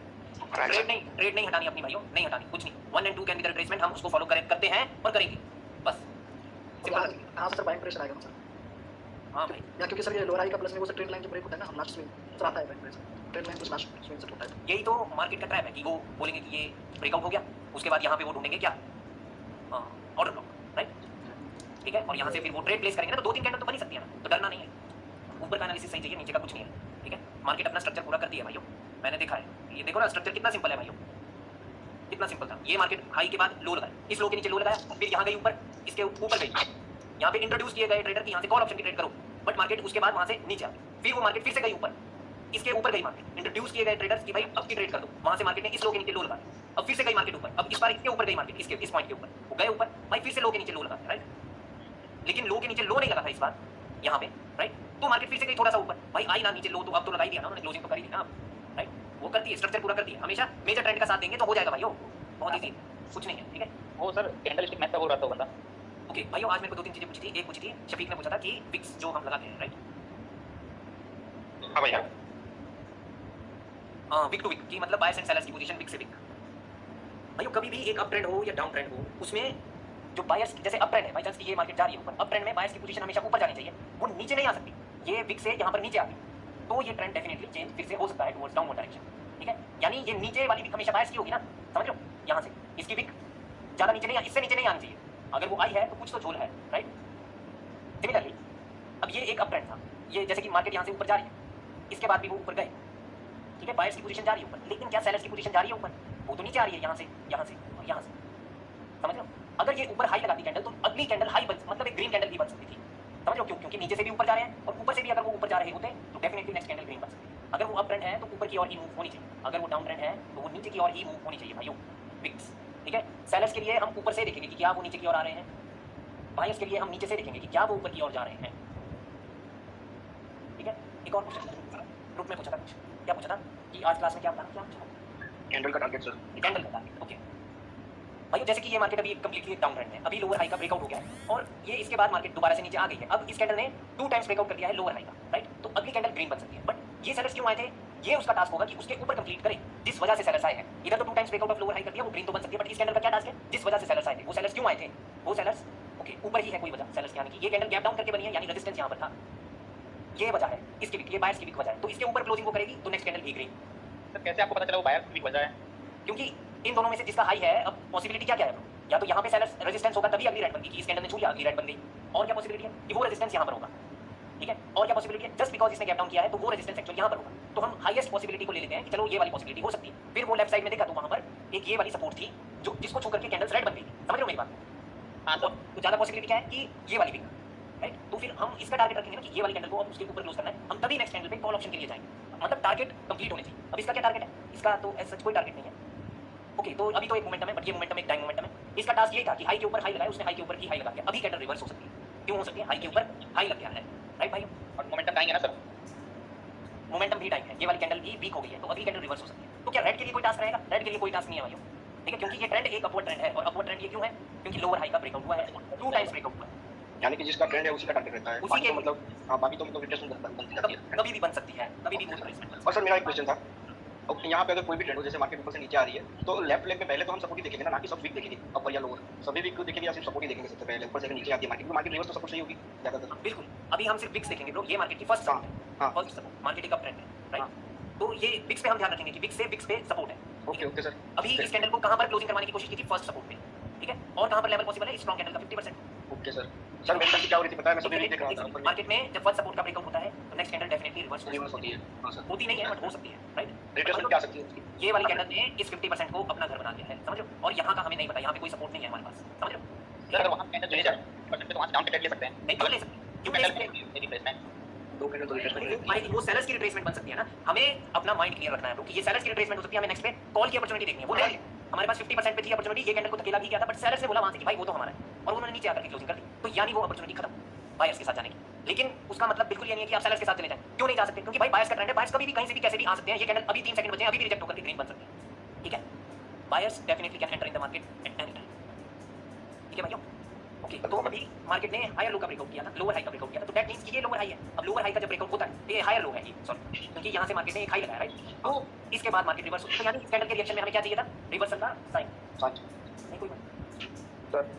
A: ट्रेड नहीं हटानी अपनी भाइयों, नहीं हटानी, कुछ नहीं। 1 and 2 can be the retracement, हम उसको फॉलो करते हैं और करेंगे, बस।
D: कहाँ से सर बाइंग प्रेशर आएगा सर?
A: हाँ भाई,
D: या क्योंकि सर ये लोअर हाई का प्लस में वो सर ट्रेंड लाइन जो ब्रेक होता है ना, हम लास्ट स्विंग सर आता है बाइंग प्रेशर, ट्रेंड लाइन कुछ लास्ट स्विंग से टूटा है।
A: यही तो मार्केट का ट्रैप है कि वो बोलेंगे कि ये ब्रेकआउट हो गया, उसके बाद यहाँ पे वो ढूंढेंगे क्या, ऑर्डर ब्लॉक, राइट, ठीक है। और यहाँ से फिर वो ट्रेड प्लेस करेंगे ना, तो 2-3 कैंडल तो बन ही सकती है ना, तो डरना नहीं है। ऊपर का एनालिसिस सही चाहिए, नीचे का कुछ नहीं है, ठीक है। मार्केट अपना स्ट्रक्चर पूरा करती है भाइयों, मैंने देखा है। ये देखो ना स्ट्रक्चर कितना सिंपल है भाइयों, कितना सिंपल था। ये मार्केट हाई के बाद लो लगाया, इस लो के नीचे लो लगाया, फिर यहाँ गई ऊपर, इसके ऊपर गई, यहाँ पे इंट्रोड्यूस किए गए ट्रेडर की यहाँ से कॉल ऑप्शन की ट्रेड करो, बट मार्केट उसके बाद वहाँ से नीचे आ गई, फिर वो मार्केट फिर से गई ऊपर, इसके ऊपर गई मार्केट, इंट्रोड्यूस किए गए ट्रेडर्स की भाई अब की ट्रेड कर दो, वहाँ से मार्केट ने इस लो के नीचे लो लगाया, अब फिर से गई मार्केट ऊपर, अब इस बार इसके ऊपर गई मार्केट, इसके इस पॉइंट के ऊपर वो गए ऊपर, भाई फिर से लो के नीचे लो लगाया, राइट। लेकिन लो के नीचे लो नहीं लगा था इस बार यहाँ पे, राइट। तो मार्केट फिर से गई थोड़ा सा ऊपर, भाई आई ना नीचे लो, तो अब तो लगा ही दिया ना उन्होंने, क्लोजिंग तो कर ही दी ना, राइट। वो करती है, स्ट्रक्चर पूरा करती है, हमेशा मेजर ट्रेंड का साथ देंगे तो हो जाएगा भाइयों, बहुत ईजी, कुछ नहीं है, ठीक है।
E: वो सर कैंडल स्टिक मैच का बोल रहा था वो बंदा।
A: ओके भाइयों, आज मेरे को 2-3 चीजें पूछी थी। एक पूछी थी शफीक ने पूछा था कि विक्स जो हम लगाते हैं, राइट,
E: हाँ भैया।
A: विक टू विक की मतलब बायर्स एंड सेलर्स की पोजीशन विक से विक। भाइयों कभी भी एक अप ट्रेंड हो या डाउन ट्रेंड हो, उसमें जो बायर्स, जैसे अप ट्रेंड है, बाई चांस की ये मार्केट जा रही है ऊपर, अप ट्रेंड में बायर्स की पोजीशन हमेशा ऊपर जानी चाहिए, वो नीचे नहीं आ सकती। ये विक से यहाँ पर नीचे आ गई तो ये ट्रेंड डेफिनेटली चेंज फिर से हो सकता है टुवर्ड्स डाउनवर्ड डायरेक्शन, ठीक है। यानी ये नीचे वाली विक हमेशा बायर्स की होगी ना, समझ लो। यहाँ से इसकी विक ज़्यादा नीचे नहीं, इससे नीचे नहीं आनी चाहिए, अगर वो आई है तो कुछ तो झोल है, राइट। सिमिलरली अब ये एक अप ट्रेंड था, ये जैसे कि मार्केट यहाँ से ऊपर जा रही है, इसके बाद भी वो ऊपर गए, ठीक है, बायर्स की पोजीशन जा रही है ऊपर, लेकिन क्या सेलर्स की पोजीशन जा रही है ऊपर? वो तो नीचे आ रही है, यहाँ से और यहाँ से, समझ लो। अगर ये ऊपर हाई लगाती कैंडल तो अगली कैंडल हाई बन, मतलब एक ग्रीन कैंडल भी बन सकती थी, समझ लो। क्यों? क्योंकि नीचे से भी ऊपर जा रहे हैं और ऊपर से भी अगर वो ऊपर जा रहे होते तो डेफिनेटली नेक्स्ट कैंडल ग्रीन बन सकती है। अगर वो अप ट्रेंड है तो ऊपर की ओर ही मूव होनी चाहिए, अगर वो डाउन ट्रेंड है तो वो नीचे की ओर ही मूव होनी चाहिए भाइयों, विक्स, ठीक है। सेलर्स के लिए हम ऊपर से देखेंगे कि क्या वो नीचे की ओर आ रहे हैं, बायर्स के लिए हम नीचे से देखेंगे कि क्या वो ऊपर की ओर जा रहे हैं, ठीक है। एक और क्वेश्चन ग्रुप में पूछा था, कुछ क्या पूछा था कि आज क्लास में क्या बताना, क्या पूछा?
C: कैंडल का टारगेट सर।
A: कैंडल का टारगेट, ओके भाई। जैसे कि ये मार्केट अभी कंप्लीटली एक डाउन ट्रेंड है, अभी लोअर हाई का ब्रेकआउट हो गया है और ये इसके बाद मार्केट दोबारा से नीचे आ गई है। अब इस कैंडल ने 2 टाइम्स ब्रेकआउट कर दिया है लोअर हाई का, राइट। तो अगली कैंडल ग्रीन बन सकती है, बट ये सेलर्स क्यों आए थे? ये उसका टास्क होगा कि उसके ऊपर कंप्लीट करे, जिस वजह से सेलर्स आए हैं। इधर तो 2 times breakout of lower high कर दिया, वो ग्रीन तो बन सकती है, बट इस कैंडल का क्या टास्क है? जिस वजह से सेलर्स आए थे, वो सेलर्स क्यों आए थे? वो सेलर्स ओके ऊपर ही है कोई वजह सेलर्स की आने की। ये कैंडल गैप डाउन करके बनी है, यानी रेजिस्टेंस यहाँ पर था, ये वजह है इसकी विक, ये बायर्स की विक वजह है। तो इसके ऊपर क्लोजिंग वो करेगी तो नेक्स्ट कैंडल भी ग्रीन।
E: सर कैसे आपको पता चला वो बायर वीक वजह है?
A: क्योंकि इन दोनों में से जिसका हाई है, अब पॉसिबिलिटी क्या क्या है? या तो यहाँ पे सेलर्स रेजिस्टेंस होगा तभी अगली रेड बन गई, कि इस कैंडल ने छू लिया अगली रेड बन गई, और क्या पॉसिबिलिटी है कि वो रेजिस्टेंस यहाँ पर होगा, ठीक है। और क्या पॉसिबिलिटी है, जस्ट बिकॉज इसने गैप डाउन किया है तो वो रेजिस्टेंस एक्चुअली यहाँ पर होगा, तो हम हाईएस्ट पॉसिबिलिटी को ले लेते हैं कि चलो ये वाली पॉसिबिलिटी हो सकती है। फिर वो लेफ्ट साइड में देखा तो वहाँ पर एक ये वाली सपोर्ट थी जो जिसको छू करके कैंडल्स रेड बन गई, समझ रहे हो मेरी बात?
E: हाँ सर।
A: तो ज़्यादा पॉसिबिलिटी क्या है कि ये वाली विक, राइट। तो फिर हम इसका टारगेट रखेंगे ना कि ये वाली कैंडल को अब उसके ऊपर क्लोज करना है, हम तभी नेक्स्ट कैंडल पे कॉल ऑप्शन के लिए जाएंगे, मतलब टारगेट कंप्लीट होने चाहिए। अब इसका क्या टारगेट है? इसका तो ऐसा कोई टारगेट नहीं है, ओके। तो अभी तो एक मोमेंटम है, बट ये मोमेंटम एक टाइम मोमेंटम है। इसका टास्क ये था कि हाई के ऊपर हाई लगाया, उसने हाई के ऊपर की हाई लगा दिया, अभी कैंडल रिवर्स हो सकती है। क्यों हो सकती है? हाई के ऊपर हाई लग गया है, राइट भाई।
E: और मोमेंटम आएंगे ना सर?
A: मोमेंटम भी टाइम है, ये वाली कैंडल भी वीक हो गई है, तो अगली कैंडल रिवर्स हो सकती है। तो क्या रेड के लिए कोई टास्क रहेगा? रेड के लिए कोई टास्क नहीं है भाइयों, ठीक है, क्योंकि ये ट्रेंड एक अपवर्ड ट्रेंड है, और अपवर्ड ट्रेंड ये क्यों है? क्योंकि लोअर हाई का ब्रेकआउट हुआ है, 2 टाइम्स ब्रेकआउट हुआ है,
B: यानी कि जिसका ट्रेंड है उसी का टारगेट रहता है,
A: उसी
B: बाकी
A: के
B: तो मतलब हाँ, बाकी तो मतलब रिट्रेसमेंट बनती जाती है।
A: कभी भी बन सकती है, कभी भी रिट्रेसमेंट।
B: और सर मेरा एक क्वेश्चन था, अब यहाँ पे अगर कोई भी ट्रेंड हो, जैसे मार्केट ऊपर से नीचे आ रही है, तो लेफ्ट लेग में पहले तो हम सपोर्ट ही देखेंगे ना कि सब वीक देखेंगे, अपर या लोअर सभी वीक को देखेंगे या सिर्फ सपोर्ट ही देखेंगे सबसे पहले? ऊपर से अगर नीचे आती है मार्केट, मार्केट रिवर्स तो सपोर्ट सही होगी ज्यादातर।
A: बिल्कुल, अभी हम सिर्फ विक्स देखेंगे ब्रो, ये मार्केट की फर्स्ट
B: हाँ,
A: सपोर्ट है,
B: हाँ।
A: फर्स्ट सपोर्ट मार्केट का ट्रेंड है, राइट? तो ये विक्स पे हम ध्यान रखेंगे कि विक्स पे सपोर्ट है।
B: Okay okay sir.
A: अभी इस कैंडल को कहां पर क्लोजिंग करवाने की कोशिश की थी? फर्स्ट सपोर्ट पे, ठीक है, और कहां पर लेवल पॉसिबल है? स्ट्रॉन्ग कैंडल का 50%।
B: Okay sir. सर मेरे साथ क्या हो रही थी पता है, मैं सभी वीक देख रहा था,
A: मार्केट में जब फर्स्ट सपोर्ट का ब्रेकआउट होता है तो next candle definitely reverse
B: reverse होती है। हाँ सर,
A: होती नहीं है, बट हो सकती है, राइट?
B: रिट्रेसमेंट क्या आ सकती है उसकी?
A: ये वाली कैंडल ने इस 50% को अपना घर बना लिया है, समझ लो, और यहाँ का हमें नहीं पता, यहाँ पे कोई सपोर्ट नहीं है हमारे पास, समझ लो।
E: सर अगर वहाँ कैंडल चले जाए परसेंट तो वहाँ से डाउन ट्रेड ले सकते हैं।
A: नहीं, क्यों ले सकते? क्यों ले सकते हैं?
E: रिप्लेसमेंट
B: दो कैंडल तो रिट्रेसमेंट रहती है।
A: भाई वो सेलर्स की रिट्रेसमेंट बन सकती है ना, हमें अपना माइंड क्लियर रखना है क्योंकि ये सेलर्स की रिट्रेसमेंट हो सकती है, हमें नेक्स्ट पे कॉल की अपॉर्चुनिटी देखनी है, वो नहीं हमारे पास 50% पे थी अपॉर्चुनिटी, ये कैंडल को धकेला भी गया था, बट सेलर्स ने बोला वहां से कि भाई वो तो हमारा है, और उन्होंने नीचे आकर के क्लोजिंग कर दी, तो यानी वो अपॉर्चुनिटी खत्म बायर्स के साथ जाने की। लेकिन उसका मतलब बिल्कुल ये नहीं है कि आप सेलर्स के साथ चले जाएं। क्यों नहीं जा सकते? क्योंकि भाई बायर्स का ट्रेंड है, बायर्स कभी भी कहीं से भी कैसे भी आ सकते हैं। ये कैंडल अभी 3 सेकंड बचे हैं, अभी भी रिजेक्ट होकर के ग्रीन बन सकते हैं, ठीक है? Buyers definitely can enter in the market at any time, ठीक है भाइयों? ओके, तो अभी मार्केट ने हायर लो का ब्रेकआउट किया था, लोअर हाई का ब्रेकआउट किया था, तो दैट मींस कि ये लोअर हाई है। अब लोअर हाई का जब ब्रेकआउट होता है तो ये हायर लो है, ये सॉरी, क्योंकि यहाँ से मार्केट ने एक हाई लगाया, राइट? तो इसके बाद मार्केट रिवर्स होती है, तो यानी इस कैंडल के रिएक्शन में हमें क्या चाहिए था? रिवर्सल का साइन।
B: सच
A: नहीं कोई बात।
B: सर,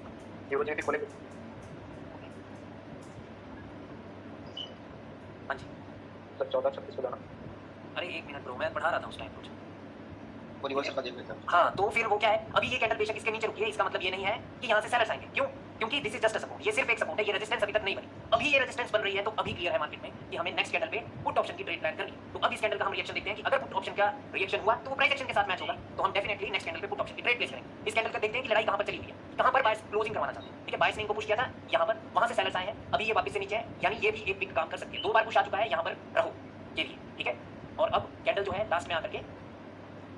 B: ये वजह खोले
A: हाँ जी,
B: सर 14-36 को जाना,
A: अरे 1 मिनट ब्रो, मैं पढ़ा रहा था उस टाइम कुछ।
B: वो रिवर्सल का देख लेते हैं।
A: हाँ, तो फिर वो क्या है, अभी ये कैंडल बेशक इसके नीचे रुकी है, इसका मतलब ये नहीं है कि यहाँ से सेलर्स आएंगे। क्यों? क्योंकि this is just a support, ये सिर्फ एक सपोर्ट है, ये रेजिस्टेंस अभी तक नहीं बनी। अभी ये रेजिस्टेंस बन रही है, तो अभी क्लियर है मार्केट में कि हमें नेक्स्ट कैंडल पे पुट ऑप्शन की ट्रेड प्लान करनी है। तो अब इस कैंडल का हम रिएक्शन देखते हैं कि अगर पुट ऑप्शन का रिएक्शन हुआ तो वो प्राइस एक्शन के साथ मैच होगा, तो हम डेफिनेटली नेक्स्ट कैंडल पे पुट ऑप्शन की ट्रेड प्लेस करेंगे। इस कैंडल का देखते हैं कि लड़ाई कहाँ पर चली हुई है, कहाँ पर बायर्स क्लोजिंग करवाना चाहते हैं, ठीक है? बायर्स ने इनको पुश किया था यहाँ पर, वहाँ से सेलर्स आए हैं, अभी ये वापस से नीचे है, यानी ये भी एक बिग काम कर सकती है। 2 बार पुश आ चुका है, यहाँ पर रहो ये भी, ठीक है? और अब कैंडल जो है लास्ट में आकर के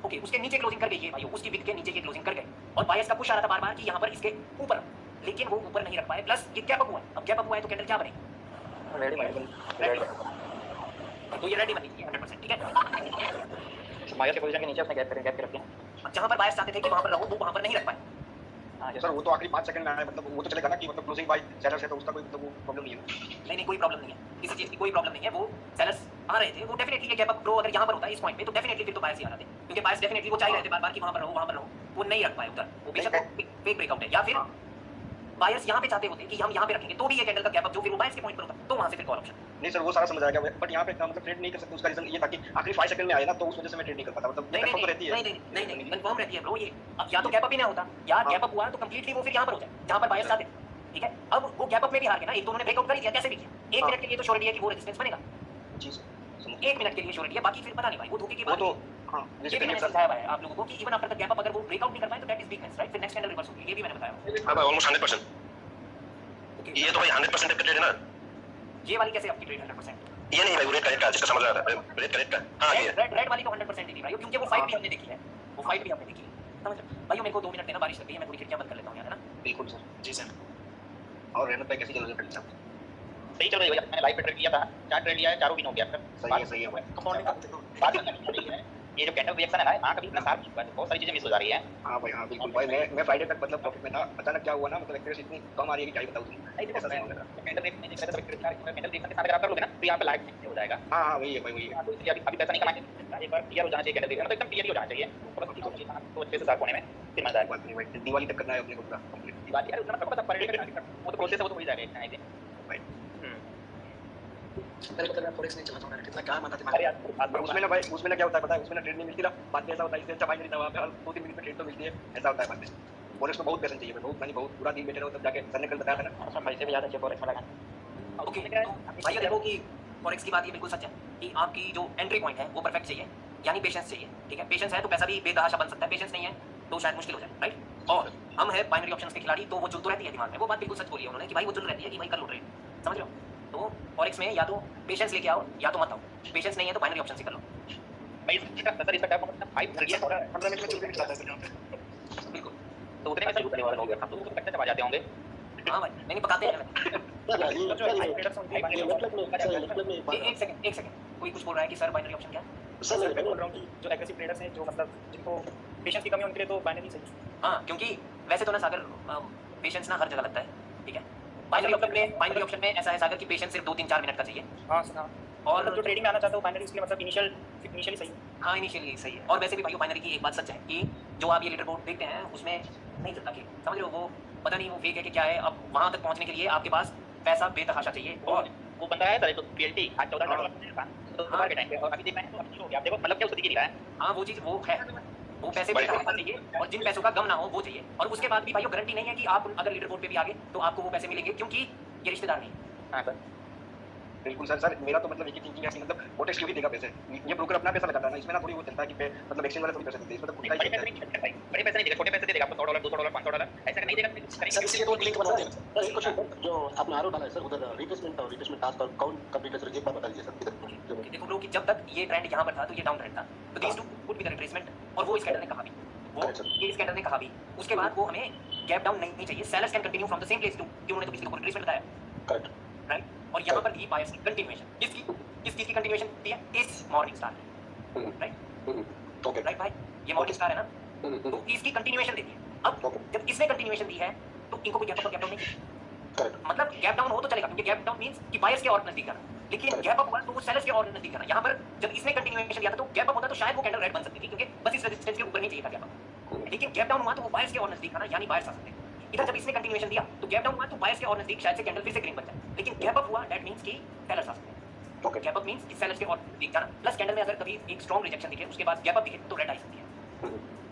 A: ओके उसके नीचे क्लोजिंग कर गई है भाइयों, उसकी बिग के नीचे ये क्लोजिंग कर गए, और बायर्स का पुश आ रहा था बार बार कि यहाँ पर इसके ऊपर, लेकिन वो ऊपर नहीं रख पाए, प्लस ये गैप अप हुआ है। अब गैप अप हुआ है तो कैंडल क्या बनेगी?
B: Ready
A: ready. तो ये रेडी बनी थी 100%, ठीक है?
C: बायर के पोजीशन के नीचे उसने गैप के रखे हैं।
A: अब जहाँ पर बायर्स चाहते थे कि वहाँ पर रहो, वो वहाँ पर नहीं रख पाए।
C: हाँ
B: सर वो तो आखिरी 5 सेकंड में आया, मतलब वो तो चलेगा ना कि मतलब क्लोजिंग बाय सेलर से, तो उसका कोई मतलब वो प्रॉब्लम नहीं है।
A: नहीं, कोई प्रॉब्लम नहीं है, किसी चीज़ की कोई प्रॉब्लम नहीं है। वो सेलर्स आ रहे थे, वो डेफिनेटली ये गैप अप ब्रो अगर यहाँ पर होता है इस पॉइंट पे, तो डेफिनेटली फिर तो बायर्स ही आ रहे थे, क्योंकि बायर्स डेफिनेटली वो चाह रहे थे बार बार कि वहाँ पर रहो, वो नहीं रख पाए उधर, वो बेशक फेक ब्रेकआउट है, या फिर बायर्स यहाँ पे चाहते होते कि हम यहाँ पे रखेंगे, तो भी ये कैंडल का गैप अप जो फिर वो बायर्स के पॉइंट पर होता, तो वहाँ से फिर कॉल ऑप्शन।
B: नहीं सर वो सारा समझ आ गया, बट यहाँ पे मतलब ट्रेड नहीं कर सकते, उसका रीजन ये था कि आखिरी 5 सेकंड में आया ना, तो उस वजह से मैं ट्रेड नहीं कर पाता, मतलब कंफर्म तो रहती है।
A: नहीं कंफर्म रहती है ब्रो ये। अब या तो गैप अप ही ना होता, या गैप अप हुआ तो कंप्लीटली वो फिर यहाँ पर हो जाए जहाँ पर बायर्स चाहते थे, ठीक है? अब वो गैप अप में भी हार गया ना, एक तो उन्होंने ब्रेकआउट कर ही दिया, कैसे भी किया। 1 मिनट के लिए तो श्योरिटी है कि वो रेजिस्टेंस बनेगा,
B: जी सर,
A: 1 मिनट के लिए श्योरिटी है, बाकी फिर पता नहीं भाई, वो धोखे की
B: वो
A: बात
B: तो
A: है।
B: हाँ,
A: ये
B: जैसे
A: भी मैंने
B: सर
A: समझाया है आप लोगों को कि even after the gap up अगर वो ब्रेकआउट नहीं कर पाए तो दैट इज वीकनेस, राइट? फिर नेक्स्ट कैंडल रिवर्स होगी, ये भी मैंने बताया।
F: हाँ भाई ऑलमोस्ट 100%।
A: ओके,
F: ये तो भाई 100% का ट्रेड है ना,
A: ये वाली कैसे आपकी ट्रेड 100%?
F: ये नहीं भाई वो रेट का, रेट का जिसका समझ आ रहा है, रेट का, रेट का। हाँ ये
A: रेड वाली तो 100% ही थी भाई, क्योंकि वो फाइट भी हमने देखी है, वो फाइट भी हमने देखी है, समझ लो भाइयों। मेरे को 2 मिनट देना, बारिश लग गई है, मैं पूरी खिड़कियां बंद कर लेता हूं यार, है ना?
B: बिल्कुल सर।
F: जी सर।
B: और रहमत भाई कैसी चल रही है ट्रेड साहब?
E: सही चल रही है भैया, मैंने लाइव पे ट्रेड किया था, 4 ट्रेड लिया है, चारों विन हो गया सर।
B: सही है भाई।
E: कंपाउंडिंग बात करनी है, ये जो कैंडल रिएक्शन है ना, यहाँ कभी इतना साफ चुका है, बहुत सारी चीजें मिस हो जा रही है।
B: हाँ भाई हाँ बिल्कुल भाई, मैं फ्राइडे तक मतलब प्रॉफिट में था, अचानक क्या हुआ ना, मतलब एक्यूरेसी इतनी कम आ रही है कि क्या ही बताऊं तुम।
E: नहीं देखो कैंडल रिएक्शन नहीं देखा, कैंडल रिएक्शन के साथ अगर आप कर लोगे ना तो यहाँ पे लाइट हो जाएगा।
B: हाँ हाँ वही है भाई, वही है।
E: तो इसलिए अभी पैसा नहीं कमाएंगे, एक बार क्लियर हो जाना चाहिए कैंडल रिएक्शन, तो एकदम क्लियर ही हो जाना चाहिए, तो अच्छे से साफ होने में फिर मजा आएगा।
B: बात नहीं भाई, दिवाली तक करना है अपने को पूरा कंप्लीट।
E: दिवाली यार उतना पता पर डे का वो तो प्रोसेस है, वो तो हो ही जाएगा आई थिंक
B: भाई
D: मेरे को तो मैं फॉरेक्स नहीं चलाता हूं, मेरा कितना काम आता
E: अरे
D: दिमाग में।
E: यार
B: उसमें ना भाई, उसमें ना क्या होता है पता है, उसमें ना ट्रेड नहीं मिलती ना, बाद में ऐसा होता है इससे अच्छा भाई नहीं था वहाँ पे, और 2-3 मिनट में ट्रेड तो मिलती है, ऐसा होता है बाद में। फॉरेक्स में बहुत पैसे चाहिए, बहुत मैंने बहुत पूरा दिन बैठे रहो, तब जाके सर ने कल बताया था ना।
C: सब भाई से भी ज़्यादा चाहिए फॉरेक्स में लगाना।
A: ओके, भाई देखो कि फॉरेक्स की बात ये बिल्कुल सच है कि आपकी जो एंट्री पॉइंट है वो परफेक्ट चाहिए, यानी पेशेंस चाहिए, ठीक है? पेशेंस है तो पैसा भी बेतहाशा बन सकता है, पेशेंस नहीं है तो शायद मुश्किल हो जाए, राइट? और हम है बाइनरी ऑप्शंस के खिलाड़ी, तो वो जुल तो रहती है दिमाग में, वो बात बिल्कुल सच बोली है उन्होंने कि भाई वो जुल रहती है कि भाई कर लो ट्रेड, समझ रहे हो? तो फॉरेक्स में या तो पेशेंस लेके आओ या तो मत आओ, पेशेंस नहीं है तो बाइनरी ऑप्शन से कर लो।
E: भाई इसका सर इसका टाइम मतलब 5 कर दिया और
B: 15 मिनट में चल के निकला था सर यहाँ पे।
A: बिल्कुल,
E: तो उतने में सर करने वाला हो गया, तो वो तो कच्चा चबा जाते होंगे।
A: हाँ भाई, नहीं पकाते हैं एक सेकंड कोई कुछ बोल रहा है कि सर बाइनरी ऑप्शन क्या है?
E: सर मैं बोल रहा हूँ कि जो एग्रेसिव ट्रेडर्स हैं जो मतलब जिनको पेशेंस की कमी है उनके लिए तो बाइनरी सही है।
A: हाँ, क्योंकि वैसे तो ना सागर पेशेंस ना हर जगह लगता है, ठीक है। बाइनरी ऑप्शन में ऐसा है सागर की पेशेंस सिर्फ 2-3-4 मिनट का चाहिए।
E: हाँ हाँ,
A: और
E: मतलब जो ट्रेडिंग में आना चाहता हो बाइनरी उसके मतलब इनिशियली सही है।
A: हाँ, इनिशियली सही है। और वैसे भी भाइयों बाइनरी की एक बात सच है कि जो आप ये लीडर बोर्ड देखते हैं उसमें नहीं चलता खेल, समझ रहे हो? वो पता नहीं वो फेक है कि क्या है। अब वहाँ तक पहुँचने के लिए आपके पास पैसा बेतहाशा चाहिए। और
E: वो बंदा है तो पीएलटी आज 14 डॉलर का तो दोबारा के टाइम पे और अभी देख रहे हैं तो अभी हो गया। आप देखो मतलब क्या उसको दिख ही नहीं रहा है।
A: हाँ, वो चीज़ वो है, वो पैसे बेतहाशा चाहिए और जिन पैसों का गम ना हो वो चाहिए। और उसके बाद भी भाइयों गारंटी नहीं है कि आप अगर लीडर बोर्ड पे भी आगे तो आपको वो पैसे मिलेंगे, क्योंकि ये रिश्तेदार नहीं है।
E: हाँ सर,
B: बिल्कुल सर मेरा तो मतलब एक ही थिंकिंग है मतलब वोटेक्स क्यों ही देगा पैसे, ये ब्रोकर अपना पैसा लगाता है ना, इसमें ना थोड़ी वो चलता है कि मतलब एक्सचेंज वाले थोड़ी पैसे देते हैं, इसमें तो खुद का
E: बड़े
B: ही
E: पैसे नहीं करता है, बड़े पैसे नहीं देगा, छोटे पैसे दे देगा आपको $100 $200 $500 ऐसा नहीं देगा।
G: सर इसलिए तो लिंक बनाते हैं सर। एक क्वेश्चन जो आपने आरो डाला है सर उधर रिप्लेसमेंट टास्क और कौन कंप्लीट है सर, एक बार बता दीजिए सर किधर।
A: देखो ब्रो कि जब तक ये ट्रेंड यहाँ पर था तो ये डाउन ट्रेंड था, तो these two could be the retracement. और वो स्कैंडल ने कहा भी, वो ये स्कैंडल ने कहा भी। उसके बाद वो हमें गैप डाउन नहीं चाहिए, sellers can continue from the same place too, कि उन्होंने तो पिछले को रिट्रेसमेंट बताया,
G: करेक्ट
A: राइट। और यहाँ पर भी बायर्स की कंटिन्यूएशन, किस चीज की कंटिन्यूएशन दी है? इस morning star, right
G: okay
A: right भाई, ये मॉर्निंग स्टार है ना, तो इसकी कंटिन्यूएशन दे दी है। अब जब इसने कंटिन्यूएशन दी है तो इनको कोई गैप डाउन नहीं चाहिए।
G: करेक्ट
A: मतलब गैप डाउन हो तो चलेगा, क्योंकि गैप डाउन मींस कि बायर्स के और नजदीक करना, लेकिन गैप अप हुआ तो वो सेलर्स के और नजदीक करना। यहाँ पर जब इसने कंटिन्यूएशन दिया था तो गैप अप होता तो शायद वो कैंडल रेड बन सकती थी, क्योंकि बस इस रेजिस्टेंस के ऊपर नहीं चाहिए था गैप अप। लेकिन गैप डाउन हुआ तो वो बायर्स के और नजदीक करना, यानी बायर्स आ सकते हैं। इधर जब इसने कंटिन्यूएशन दिया तो गैप डाउन हुआ तो बायर्स के और नजदीक, शायद से कैंडल फिर से ग्रीन बन जाए। लेकिन गैप अप हुआ दैट मींस कि सेलर्स आ सकते हैं।
G: ओके
A: गैप अप मींस कि सेलर्स के और नजदीक जाना, प्लस कैंडल में अगर कभी एक स्ट्रांग रिजेक्शन दिखे उसके बाद गैप अप दिखे तो रेड आ सकती है।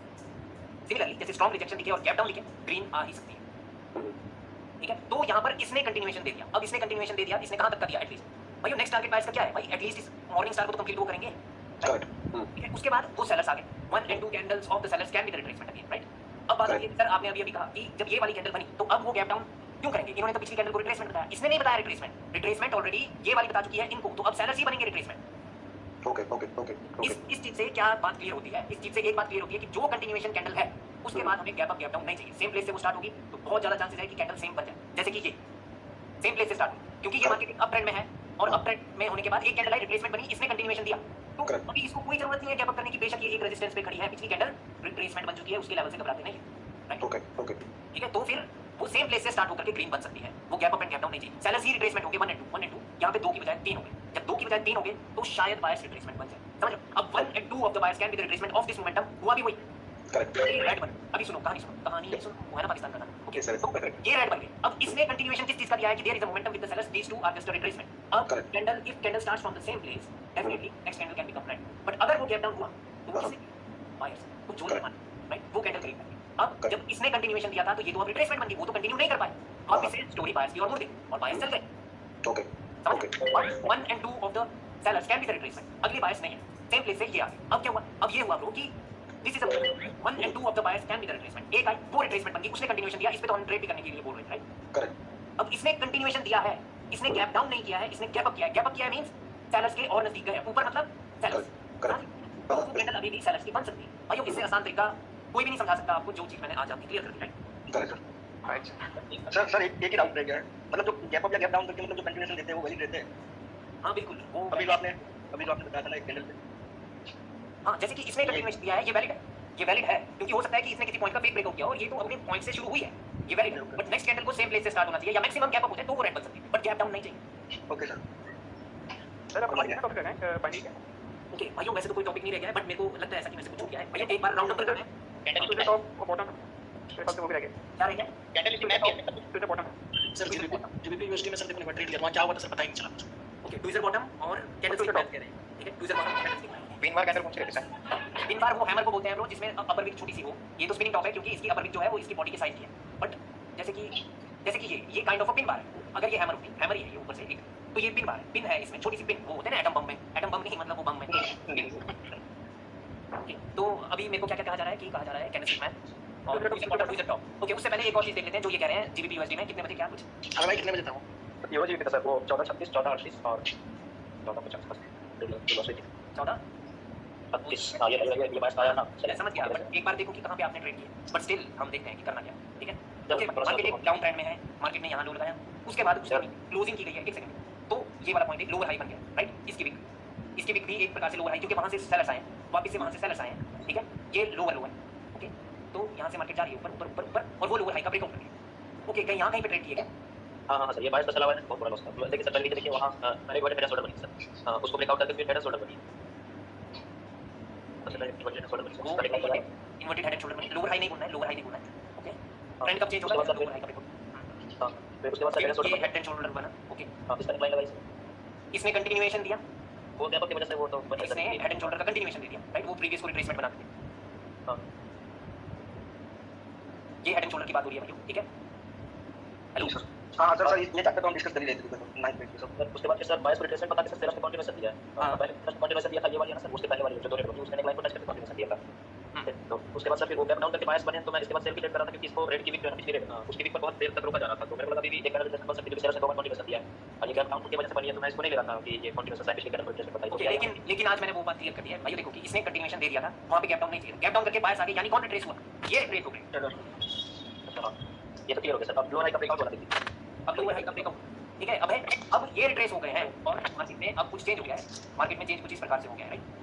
A: सिमिलरली जैसे स्ट्रांग रिजेक्शन दिखे और गैप डाउन दिखे ग्रीन आ ही सकती है, ठीक है। तो यहाँ पर इसने कंटिन्यूएशन दे दिया। अब इसने कंटिन्यूएशन दे दिया, इसने कहां तक कर दिया? एटलीस्ट भाई नेक्स्ट टारगेट प्राइस का क्या है भाई? एटलीस्ट इस मॉर्निंग स्टार को तो कंप्लीट वो करेंगे, ठीक है। उसके बाद वो सेलर्स आ गए, 1 and 2 candles of the sellers can be the retracement again, right. अब बात आती है सर आपने अभी कहा कि जब ये वाली कैंडल बनी तो अब वो गैप डाउन क्यों करेंगे? इन्होंने तो पिछली कैंडल को रिट्रेसमेंट बताया, इसने नहीं बताया रिट्रेसमेंट ऑलरेडी ये वाली बता चुकी है इनको, तो अब सेलर्स ही बनेंगे रिट्रेसमेंट।
G: ओके ओके ओके
A: इस चीज से क्या बात क्लियर होती है? इस चीज से एक बात क्लियर होती है कि जो कंटिन्यूएशन कैंडल है उसके बाद हमें गैप अप गैप डाउन नहीं चाहिए। सेम प्लेस से वो स्टार्ट होगी तो बहुत ज्यादा चांसेस है कि कैंडल सेम बन जाए, जैसे कि ये सेम प्लेस से स्टार्ट हुई, क्योंकि ये मार्केट अप ट्रेंड में है और अप ट्रेंड में होने के बाद एक कैंडल आई रिट्रेसमेंट बनी, इसने कंटिन्यूएशन दिया, तो अभी इसको कोई जरूरत नहीं है गैप अप करने की। बेशक ये एक रेजिस्टेंस पे खड़ी है, पिछली कैंडल रिट्रेसमेंट बन चुकी है, उसके लेवल से घबराते नहीं, राइट।
G: ओके ओके
A: ठीक है, तो फिर वो सेम प्लेस से स्टार्ट होकर के ग्रीन बन सकती है, वो gap up and gap down नहीं चाहिए। सेलर्स ही रिट्रेसमेंट होंगे 1 and 2 यहाँ पे 2 की बजाय 3 हो गए। जब 2 की बजाय 3 हो गए तो शायद बायर्स रिट्रेसमेंट बन जाए, समझ। अब 1 and 2 of the buyers can be the retracement of this momentum. हुआ भी वही,
G: करेक्ट
A: रेड बन। अभी सुनो कहानी सुनो, वो है ना पाकिस्तान का गाना, ओके सर। ये रेड बन गए। अब इसने कंटिन्यूएशन किस चीज का दिया है कि there is a momentum with the sellers, these two are just a retracement. अब candle if candle starts from the same place definitely next candle can become red, but अगर वो गैप डाउन हुआ तो किसी बायर्स को जो नहीं माना, राइट, वो कैंडल ग्रीन बन गई। अब जब इसने कंटिन्यूएशन दिया था तो ये तो अब रिट्रेसमेंट बन गई, वो तो कंटिन्यू नहीं कर पाए। अब इसे स्टोरी बायर्स की ओर मुड़ गई और बायर्स चल गए,
G: ओके
A: समझ। 1 and 2 of the sellers can be the retracement, अगली बायर्स नहीं है, सेम प्लेस से ये आ गए। अब क्या हुआ? अब ये हुआ ब्रो कि this is a 1 and 2 of the buyers can be the retracement. एक आई वो रिट्रेसमेंट बन गई, उसने कंटिन्यूएशन दिया, इस पे तो हम ट्रेड भी करने के लिए बोल रहे हैं, राइट।
G: करेक्ट
A: अब इसने कंटिन्यूएशन दिया है, इसने गैप डाउन नहीं किया है, इसने गैप अप किया है। गैप अप किया है मींस सेलर्स के और नजदीक गए, ऊपर मतलब सेलर्स,
G: करेक्ट
A: तो वो कैंडल अभी भी सेलर्स की बन सकती है। भाइयों इससे आसान तरीका कोई भी नहीं समझा सकता आपको, जो चीज मैंने आज आपकी क्लियर कर दी, राइट।
G: करेक्ट
B: सर एक ही डाउट रह गया है, मतलब जो गैप अप या गैप डाउन करके मतलब जो कंटिन्यूएशन देते हैं वो वैलिड रहते हैं?
A: हाँ बिल्कुल, वो
B: अभी जो आपने बताया था ना एक कैंडल पे,
A: हाँ जैसे कि इसने कंटिन्यूएशन दिया है, ये वैलिड है, ये वैलिड है, क्योंकि हो सकता है कि इसने किसी पॉइंट का फेक ब्रेकआउट किया और ये तो अपने पॉइंट से शुरू हुई है, ये वैलिड है। बट नेक्स्ट कैंडल को सेम प्लेस से स्टार्ट होना चाहिए या मैक्सिमम गैप अप हो जाए तो वो रेड बन सकती है, बट गैप डाउन नहीं चाहिए।
B: Okay sir.
E: सर अब हमारे टॉपिक है बाइनरी का।
A: ओके भाइयों वैसे तो कोई टॉपिक नहीं रह गया है, बट मेरे को लगता है ऐसा कि मेरे से कुछ छूट गया है। भैया एक बार राउंड अप करना है,
E: कैंडल टू द टॉप और बॉटम मेरे पास वो भी रह गया।
A: क्या रह गया?
E: Candle is map to the bottom.
D: Sir GBP USD में सर देखो ट्रेड किया, वहां क्या हुआ था सर पता ही नहीं चला मुझे।
A: ओके, ट्विजर बॉटम और कैंडल स्टिक मैच कह रहे हैं, ठीक है। Tweezer bottom candle stick match,
E: pin bar candle कौन सी रहती है सर?
A: पिन बार वो हैमर को बोलते हैं ब्रो, जिसमें अपर विक छोटी सी हो। ये तो स्पिनिंग टॉप है क्योंकि इसकी अपर विक जो है वो इसकी बॉडी के साइज की है, बट जैसे कि ये kind of a pin bar है। अगर ये हैमर ही है ये ऊपर से एक, तो ये पिन बार है। पिन है इसमें छोटी सी पिन, वो होते हैं ना एटम बम में, एटम बम नहीं मतलब वो बम में। ओके, तो अभी मेरे को क्या कहा जा रहा है कि कहा जा रहा है कैंडल स्टिक मैच और ट्विजर टॉप। ओके, उससे पहले एक और चीज देख लेते हैं जो ये कह रहे हैं जीबीपी यूएसडी में कितने बजे क्या कुछ।
D: अरे भाई कितने बजे था वो?
E: ये हो जी सर वो 14:36 14:38 और 14:50 बस
A: 14
E: हां ये बात आया ना।
A: चलिए समझ गया, बट एक बार देखो कि कहाँ पे आपने ट्रेड किया, बट स्टिल हम देखते हैं कि करना क्या, ठीक है। ओके, मार्केट एक डाउन ट्रेंड में है, मार्केट ने यहाँ लो लगाया, उसके बाद उसकी क्लोजिंग की गई है, एक सेकंड, तो ये वाला पॉइंट एक लोअर हाई बन गया, राइट। इसकी विक भी एक प्रकार से लोअर हाई, क्योंकि वहां से सेलर्स आए, वापस से वहां से सेलर्स आए हैं, ठीक है, ये लोअर ओके। तो यहाँ से मार्केट जा रही है ऊपर ऊपर ऊपर ऊपर और वो लोअर हाई का ब्रेकआउट कर रही है। ओके, कहीं यहाँ कहीं पे ट्रेड किया क्या?
C: हाँ हाँ सर, ये 22 का चला हुआ है, बहुत बड़ा लॉस था। देखिए सर पहले देखिए वहाँ मैंने एक हेड शोल्डर बनी सर, उसको ब्रेकआउट करके फिर हेड शोल्डर बनी।
A: इन्वर्टेड हेड एंड शोल्डर बनी, लोअर हाई नहीं बोलना है, लोअर हाई नहीं बोलना है, ओके। ट्रेंड कब चेंज होगा? लोअर हाई का ब्रेकआउट।
C: हाँ, फिर उसके बाद सर हेड
A: ये
C: शोल्डर
A: हेड एंड शोल्डर बना, ओके।
C: हाँ, इसका लाइन लगाई सर,
A: इसने कंटिन्यूएशन दिया,
C: वो गैप की वजह से वो तो बन
A: इसने
C: गया।
A: हेड एंड शोल्डर का कंटिन्यूएशन दे दिया, राइट। वो प्रीवियस को रिट्रेसमेंट बना देते।
C: हाँ,
A: ये हेड एंड शोल्डर की बात हो रही है भाई, ठीक है। Hello
B: sir. हाँ सर, ये चैप्टर तो हम डिस्कस कर ही रहे थे 9 मिनट में सर।
C: उसके बाद फिर सर 22 को रिट्रेसमेंट बता के सर सेलर्स ने कंटिन्यूएशन दिया है।
A: हाँ।
C: पहले फर्स्ट कंटिन्यूएशन दिया था ये वाली है ना सर, उसके पहले वाली जो दो रेट होती है उसने एक लाइन को टच करके कंटिन्यूएशन दिया था। तो उसके बाद सर फिर वो गैप डाउन करके बायस बने, तो मैं इसके बाद सेल की ट्रेड कर रहा था, क्योंकि इसको रेड की वीक जो है ना पिछली रेड उसकी वीक पर बहुत देर तक रुका जा रहा था, तो मेरे को लगा अभी एक कैंडल रिजेक्शन बन सकती है, सेलर्स ने कंटिन्यूएशन दिया है और ये गैप डाउन की वजह से बनी है, तो मैं इसको नहीं ले रहा था कि ये कंटिन्यूएशन साइड पिछली कैंडल रिजेक्शन बताई।
A: ओके, लेकिन आज मैंने वो बात क्लियर कर दी है भाई। देखो कि इसने कंटिन्यूएशन दे दिया था, वहां पे गैप डाउन नहीं चाहिए, गैप डाउन करके बायस आ गए, यानी कौन रिट्रेस हुआ? ये रिट्रेस हो गई।
C: ये तो क्लियर हो गया सर। अब लोअर हाई का ब्रेकआउट वाला देखिए,
A: अब लोअर हाई का ब्रेकआउट, ठीक है। अब ये रिट्रेस हो गए हैं और मार्केट में अब कुछ चेंज हो गया है, मार्केट में चेंज कुछ इस प्रकार से हो गया है, राइट।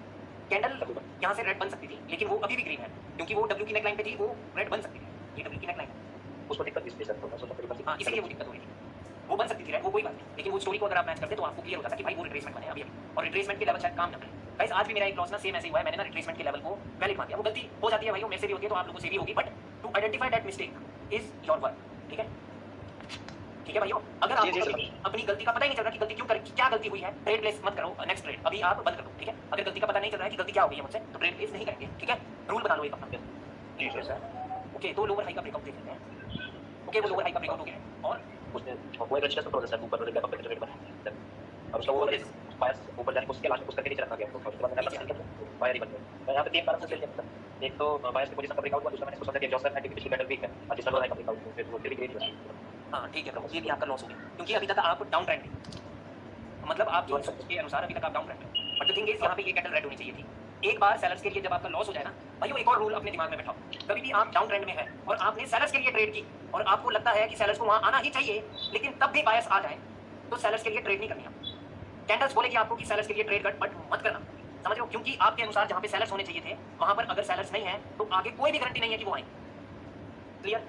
A: कैंडल यहाँ से रेड बन सकती थी, लेकिन वो अभी भी ग्रीन है, क्योंकि वो डब्ल्यू की नेकलाइन पे थी, वो रेड बन सकती थी। ये डब्ल्यू की नेकलाइन है,
C: उसको दिक्कत इसलिए सर थोड़ा सा
A: हाँ, इसीलिए वो दिक्कत हो रही थी। वो बन सकती थी रेड, वो कोई बात नहीं, लेकिन वो स्टोरी को अगर आप मैच करते तो आपको क्लियर हो जाता कि भाई वो रिट्रेसमेंट बने अभी, और रिट्रेसमेंट के लेवल शायद काम ना करे। गाइस आज भी मेरा एक लॉस ना सेम ऐसे हुआ है, मैंने ना रिट्रेसमेंट के लेवल को वैलिड मान दिया। वो गलती हो जाती है भाई, मेरे से भी होती है, तो आप लोगों से भी होगी, but to identify that mistake is your work, ठीक है। ठीक है भाइयों, अगर आपको अपनी गलती का पता ही नहीं चल रहा कि गलती क्यों करी, क्या गलती हुई है, ट्रेड प्लेस मत करो, नेक्स्ट ट्रेड अभी आप बंद कर दो, ठीक है। अगर गलती का पता नहीं चल रहा है कि गलती क्या हो गई है मुझसे, तो ट्रेड प्लेस नहीं करेंगे, ठीक है। रूल बता लो एक अपना।
B: जी सर।
A: ओके, तो लोअर हाई का ब्रेकआउट देख लेते हैं। ओके, वो लोअर हाई का ब्रेकआउट हो गया है और
C: उसने वो एक रजिस्टर प्रोसेस है ऊपर गैप पे ट्रेड बना और उसका वो बायस ऊपर जाने को उसके लास्ट में उसका नीचे रखा गया, तो उसके बाद मैंने बायर ही बन गया। मैं यहां पे तीन कारण से सेल किया था, एक तो बायस की पोजीशन का ब्रेकआउट हुआ, दूसरा मैंने सोचा कि जॉसर है पिछली कैंडल वीक है और तीसरा लोअर हाई का ब्रेकआउट फिर वो फिर ग्रेड हुआ।
A: हाँ ठीक है ब्रो, ये भी आपका लॉस हो गया, क्योंकि अभी तक आप डाउन ट्रेंड में, मतलब आप जो के अनुसार अभी तक आप डाउन ट्रेंड में। बट द थिंग इज यहाँ पे ये कैंडल रेड होनी चाहिए थी। एक बार सेलर्स के लिए जब आपका लॉस हो जाए ना भाइयों, एक और रूल अपने दिमाग में बैठाओ। कभी भी आप डाउन ट्रेंड में है और आपने सेलर्स के लिए ट्रेड की और आपको लगता है कि सेलर्स को वहां आना ही चाहिए, लेकिन तब भी बायस आ जाए, तो सेलर्स के लिए ट्रेड नहीं करनी है। कैंडल्स बोलेगी आपको कि सेलर्स के लिए ट्रेड कर, बट मत करना, समझ रहे हो, क्योंकि आपके अनुसार जहाँ पे सेलर्स होने चाहिए थे वहां पर अगर सेलर्स नहीं है तो आगे कोई भी गारंटी नहीं है कि वो आएंगे। क्लियर?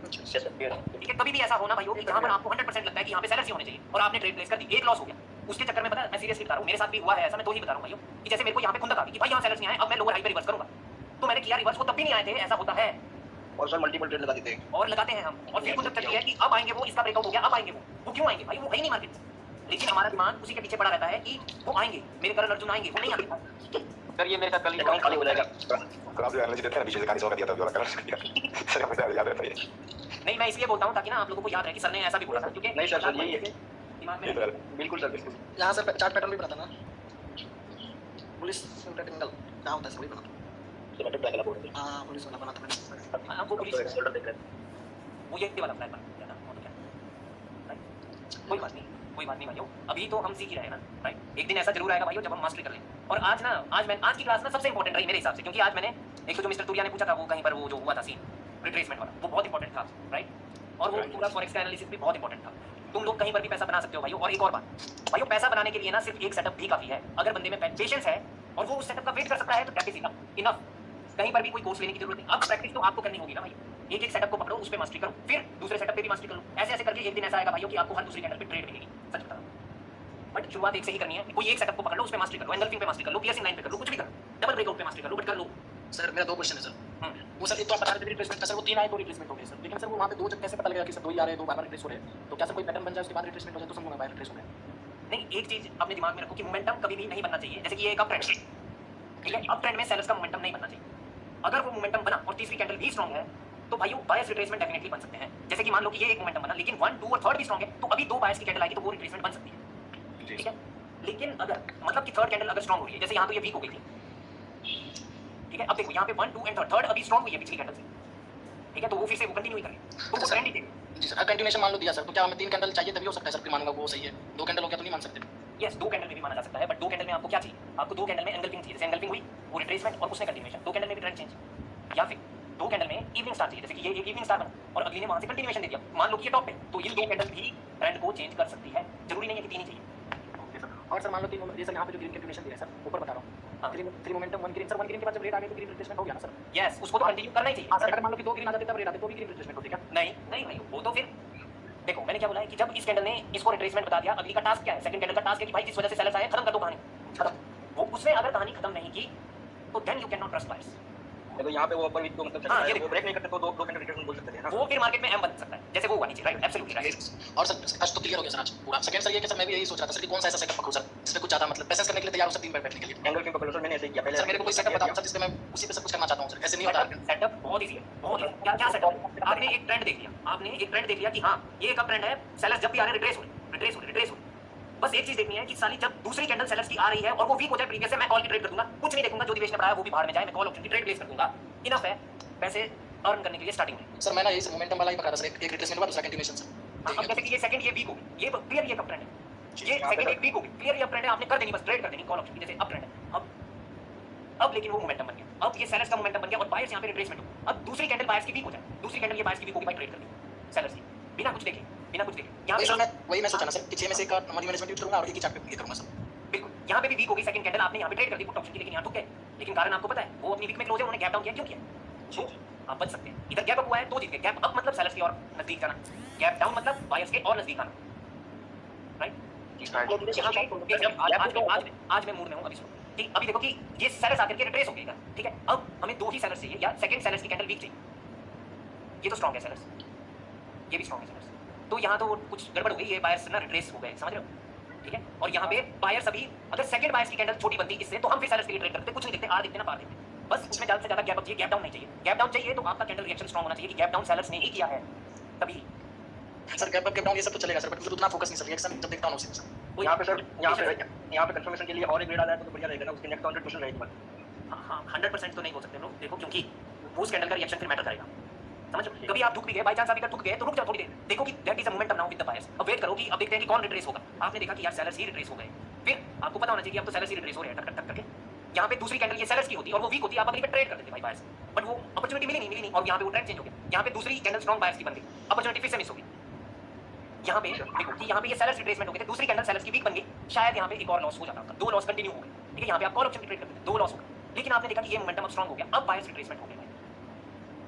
A: ठीक है, कभी भी ऐसा होना भाइयों कि जहां पर आपको 100% लगता है कि यहाँ पे सेलर्स ही होने चाहिए और आपने ट्रेड प्लेस कर दी, एक लॉस हो गया, उसके चक्कर में पता है मैं सीरियसली बता रहा हूँ, मेरे साथ भी हुआ है ऐसा। मैं तो ही बता रहा हूँ भाइयों कि जैसे मेरे को यहाँ पे खुंदक आ गई कि भाई यहाँ सेलर्स नहीं आए, अब मैं लोअर हाई पे रिवर्स करूंगा, तो मैंने किया रिवर्स, वो तब भी नहीं आए थे, ऐसा होता है।
B: और सर मल्टीपल ट्रेड लगा देते हैं
A: और लगाते हैं हम, और फिर खुंदक चलती है कि अब आएंगे वो, इसका ब्रेकआउट हो गया, अब आएंगे वो क्यों आएंगे भाई, वो है ही नहीं मार्केट। लेकिन हमारा दिमाग उसी के पीछे पड़ा रहता है कि वो आएंगे, मेरे करण अर्जुन आएंगे, वो नहीं आते।
C: सर ये मेरे साथ कल
B: अकाउंट खाली हो जाएगा।
F: कल आप जो एनालिसिस देते हैं ना, पीछे से कहानी सौ का दिया था, जो वाला कलर दिया सर, हमें याद रहता है।
A: नहीं, मैं इसलिए बोलता हूँ ताकि ना आप लोगों को याद रहे कि सर ने ऐसा भी बोला था, क्योंकि
B: नहीं सर, यही है
A: दिमाग में
B: बिल्कुल सर, बिल्कुल।
D: यहाँ से चार्ट पैटर्न भी बनाता ना, पुलिस रेक्टेंगल क्या होता है, सभी बनाता।
C: सिमेट्रिक ट्रायंगल बोर्ड है।
D: हाँ, पुलिस वाला बनाता मैंने।
A: आपको पुलिस
C: तो शोल्डर देख रहे हैं,
A: वो ये वाला फ्लैग बना दिया था, और क्या, राइट? कोई बात नहीं, कोई बात नहीं भाइयों, अभी तो हम सीख ही रहे हैं ना, राइट। एक दिन ऐसा जरूर आएगा भाइयों जब हम मास्टरी कर लें। और आज की क्लास ना सबसे इंपॉर्टेंट रही मेरे हिसाब से, क्योंकि आज मैंने एक तो जो मिस्टर तुरिया ने पूछा था वो कहीं पर वो जो हुआ था सीन रिट्रेसमेंट वाला, वो बहुत इंपॉर्टेंट था, राइट। और वो पूरा फॉरेक्स का एनालिसिस भी बहुत इंपॉर्टेंट था। तुम लोग कहीं पर भी पैसा बना सकते हो भाइयों। और एक और बात भाइयों, पैसा बनाने के लिए ना सिर्फ एक सेटअप भी काफी है। अगर बंदे में पेशेंस है और वो उस सेटअप का वेट कर सकता है तो प्रैक्टिस इनफ। कहीं पर भी कोई कोर्स लेने की जरूरत नहीं। अब प्रैक्टिस तो आपको करनी होगी ना भाई, एक सेटअप को पकड़ो, उस पर मास्टरी करो, फिर दूसरे सेटअप पे भी मास्टरी करो। ऐसे ऐसे करके एक दिन ऐसा आएगा भाइयों कि आपको हर दूसरी कैंडल पे ट्रेड मिलेगी, सच बता रहा हूं। बट शुरुआत एक से ही करनी है। कोई एक सेटअप को पकड़ लो, उस पे मास्टरी करो, एंगल्फिंग पे मास्टरी कर लो, पियर्सिंग लाइन पे कर लो, कुछ भी करो, डबल ब्रेकआउट पे मास्टरी कर लो, बट कर लो।
D: सर मेरा दो क्वेश्चन है सर। वो सर एक तो आप बता रहे थे रिप्लेसमेंट का, सर वो 3 आए तो रिप्लेसमेंट हो गए सर, लेकिन सर वो वहाँ पे 2 जब कैसे पता लगेगा कि सर 2 ही आ रहे हैं, 2 बार रिप्लेस हो रहे हैं, तो क्या सर कोई पैटर्न बन जाए उसके बाद रिप्लेसमेंट हो जाए तो समझूंगा बाय रिप्लेस हो गया।
A: नहीं, एक चीज अपने दिमाग में रखो कि मोमेंटम कभी भी नहीं बनना चाहिए। जैसे कि ये एक अप ट्रेंड है, ठीक है, अप ट्रेंड में सेलर्स का मोमेंटम नहीं बनना चाहिए। अगर वो मोमेंटम बना और तीसरी कैंडल भी स्ट्रांग है तो भाइयों बायस रिट्रेसमेंट डेफिनेटली बन सकते हैं। जैसे कि मान लो कि ये एक मोमेंटम बना, लेकिन 1, 2 और 3 भी स्ट्रांग है, तो अभी 2 बायस की कैंडल आएगी तो वो रिट्रेसमेंट बन सकती है, ठीक है। लेकिन अगर मतलब कि 3rd कैंडल अगर स्ट्रांग हो रही है, जैसे यहाँ तो ये वीक हो गई थी, ठीक है। अब देखो यहाँ पे 1, 2 एंड 3rd अभी स्ट्रांग हुई है पिछली कैंडल से, ठीक है, तो वो फिर से वो कंटिन्यू ही करे, तो वो ट्रेंड ही देगा।
D: जी सर, कंटिन्यूएशन मान लो दिया सर, तो क्या हमें 3 कैंडल चाहिए तभी हो सकता है सर, फिर मानूंगा वो सही है। 2 कैंडल हो गया तो नहीं मान सकते।
A: यस, 2 कैंडल में भी माना जा सकता है, बट 2 कैंडल में आपको क्या चाहिए? आपको 2 कैंडल में एंगल्फिंग चाहिए। जैसे एंगल्फिंग हुई, वो रिट्रेसमेंट और उसने कंटिन्यूएशन, 2 कैंडल में भी ट्रेंड चेंज। या फिर दो कैंडल में इवनिंग स्टार चाहिए, जैसे कि ये एक इवनिंग स्टार बना और अगली ने वहां से कंटिन्यूएशन दे दिया, मान लो कि ये टॉप पे, तो ये दो कैंडल भी ट्रेंड को चेंज कर सकती है, जरूरी नहीं है कि तीन ही चाहिए।
D: Okay sir. और सर मान लो कि ये सर यहाँ पे जो ग्रीन कैलकुलेशन दिया है सर, ऊपर बता रहा हूँ, हाँ, three momentum one green, sir one green के बाद जब रेट आ गई तो ग्रीन रिप्लेसमेंट हो गया ना सर?
A: यस, उसको तो कंटिन्यू करना ही चाहिए।
D: हाँ सर, अगर मान लो कि दो ग्रीन आ जाते तब रेट आते तो भी ग्रीन रिप्लेसमेंट होती क्या?
A: नहीं नहीं भाई, वो तो फिर देखो मैंने क्या बोला है कि जब इस कैंडल ने इसको रिट्रेसमेंट बता दिया, अगली का टास्क क्या है, सेकंड कैंडल का टास्क है कि भाई जिस वजह से सेलर्स आए खत्म कर दो कहानी, खत्म। वो उसने अगर कहानी खत्म नहीं की तो then you can not trust buyers.
B: तो यहाँ पे वो अपर वीक को मतलब
A: हाँ, ये
B: वो ब्रेक नहीं करते तो दो कैंडल रिटर्न बोल सकते हैं ना।
A: वो फिर मार्केट में एम बन सकता है, जैसे वो हुआ नीचे, राइट, एब्सोल्युटली राइट।
D: और सर आज तो क्लियर हो गया सर आज पूरा। सेकंड सर ये कि सर मैं भी यही सोच रहा था सर कि कौन सा ऐसा सेटअप पकड़ूं सर जिसमें कुछ ज्यादा मतलब पैसेस करने के लिए तैयार हो सर, 3 बार बैठने के लिए।
B: एंगल क्यों पकड़ो सर, मैंने ऐसे ही किया पहले।
D: सर मेरे को कोई सेटअप बताओ सर जिसमें मैं उसी पे सब कुछ करना चाहता हूं सर, ऐसे नहीं होता।
A: सेटअप बहुत इजी है, बहुत इजी। क्या क्या सेटअप? आपने एक ट्रेंड देख लिया, आपने एक ट्रेंड देख लिया कि हाँ ये एक अप ट्रेंड है, सेलर्स जब भी आ रहे हैं रिट्रेस हो रहे हैं। बस एक चीज देखनी है कि साली जब दूसरी कैंडल सेलर्स की आ रही है और वो वीक हो जाए प्रीवियस से, मैं कॉल की ट्रेड कर दूंगा, कुछ नहीं देखूंगा, जो दिवेश ने पढ़ाया वो भी बाहर में जाए, मैं कॉल ऑप्शन की ट्रेड प्लेस कर दूंगा। इनफ है पैसे अर्न करने के लिए स्टार्टिंग में।
D: सर मैं ना यही सर मोमेंटम वाला ही पकड़ा था सर, एक रिट्रेसमेंट हुआ दूसरा कंटिन्यूएशन सर।
A: अब जैसे कि ये सेकंड ये वीक हो गई, ये क्लियर ये अप ट्रेंड है, ये सेकंड एक वीक हो गई, क्लियर ये अप ट्रेंड है, आपने कर देनी, बस ट्रेड कर देनी कॉल ऑप्शन की, जैसे अप ट्रेंड है। अब लेकिन वो मोमेंटम बन गया, अब ये सेलर्स का मोमेंटम बन गया और बायर्स यहाँ पे रिट्रेसमेंट हो। अब दूसरी कैंडल बायर्स की वीक हो जाए, दूसरी कैंडल ये बायर्स की वीक होगी, बाय ट्रेड कर दी सेलर्स की, बिना कुछ देखे। यहाँ
D: वही सर मैं सोचा ना सर कि 6 में से एक मनी मैनेजमेंट यूज करूंगा और एक ही चार्ट पे ये करूंगा सर।
A: बिल्कुल, यहाँ पे भी वीक होगी सेकंड कैंडल, आपने यहाँ पे ट्रेड कर दी पुट ऑप्शन की, लेकिन यहाँ टुक गए। लेकिन कारण आपको पता है, वो अपनी वीक में क्लोज है, उन्होंने गैप डाउन किया, क्यों किया? आप बच सकते हैं। इधर गैप अप हुआ है तो जीत गए, गैप अप मतलब सेलर्स की और नजदीक जाना, गैप डाउन मतलब बायर्स के और नजदीक आना, राइट। आज मैं मूड में हूँ, अभी सुनो ठीक। अभी देखो कि ये सेलर्स आकर के रिट्रेस हो गए, ठीक है। अब हमें दो ही सेलर्स चाहिए, या सेकंड सेलर्स की कैंडल वीक चाहिए। ये तो स्ट्रांग है सेलर्स, ये भी स्ट्रांग है सेलर्स, तो यहाँ तो कुछ गड़बड़ हो गई, ये बायर्स ना रिट्रेस हो गए, समझ रहे हो, ठीक है। और यहाँ पे बायर्स अभी, अगर सेकंड बायर्स की कैंडल छोटी बनती इससे, तो हम फिर सेलर्स के लिए ट्रेड करते, कुछ नहीं देखते, आर देखते ना पार देखते, बस उसमें ज्यादा से ज्यादा गैप अप चाहिए, गैप डाउन नहीं चाहिए। गैप डाउन चाहिए तो आपका कैंडल रिएक्शन स्ट्रांग होना चाहिए कि गैप डाउन सेलर्स ने ही किया है, तभी।
D: Sir gap up gap down ये सब तो चलेगा सर, बट मुझे उतना फोकस नहीं सर, रिएक्शन जब देखता हूं उसी में सर।
B: यहाँ पे सर यहाँ पे कंफर्मेशन के लिए और एक ग्रेड आ जाए तो बढ़िया रहेगा ना, उसके नेक्स्ट 100% रहेगी बात।
A: हाँ 100% तो नहीं हो सकते लोग, देखो क्योंकि उस कैंडल का रिएक्शन फिर मैटर करेगा, समझ। कभी आप रुक भी गए, बाय चांस आप इधर रुक गए तो रुक जाओ थोड़ी देर, देखो कि that is a momentum now with the buyers. अब वेट करो कि अब देखते हैं कि कौन रिट्रेस होगा। आपने देखा कि यार सेलर्स ही रिट्रेस हो गए, फिर आपको पता होना चाहिए कि अब तो सेलर्स ही रिट्रेस हो रहे हैं टक टक करके। यहाँ पे दूसरी कैंडल ये सेलर्स की होती और वो वीक होती, आप अगली पे ट्रेड कर देते भाई बायर्स, बट वो अपॉर्चुनिटी मिली नहीं, और यहाँ पे वो ट्रेंड चेंज हो गया। यहाँ पे दूसरी कैंडल स्ट्रांग बायर्स की बन गई, अपॉर्चुनिटी फिर से मिस हो गई। यहाँ पे देखो कि यहाँ पे ये सेलर्स रिट्रेसमेंट हो गए थे, दूसरी कैंडल सेलर्स की वीक बन गई, शायद यहाँ पे एक और लॉस हो जाता आपका, 2 लॉस कंटिन्यू हो गए, ठीक है। यहाँ पे आप कॉल ऑप्शन की ट्रेड करते थे, 2 लॉस हो गए, लेकिन आपने देखा कि ये मोमेंटम अब स्ट्रांग हो गया, अब बायर्स रिट्रेसमेंट हो गए।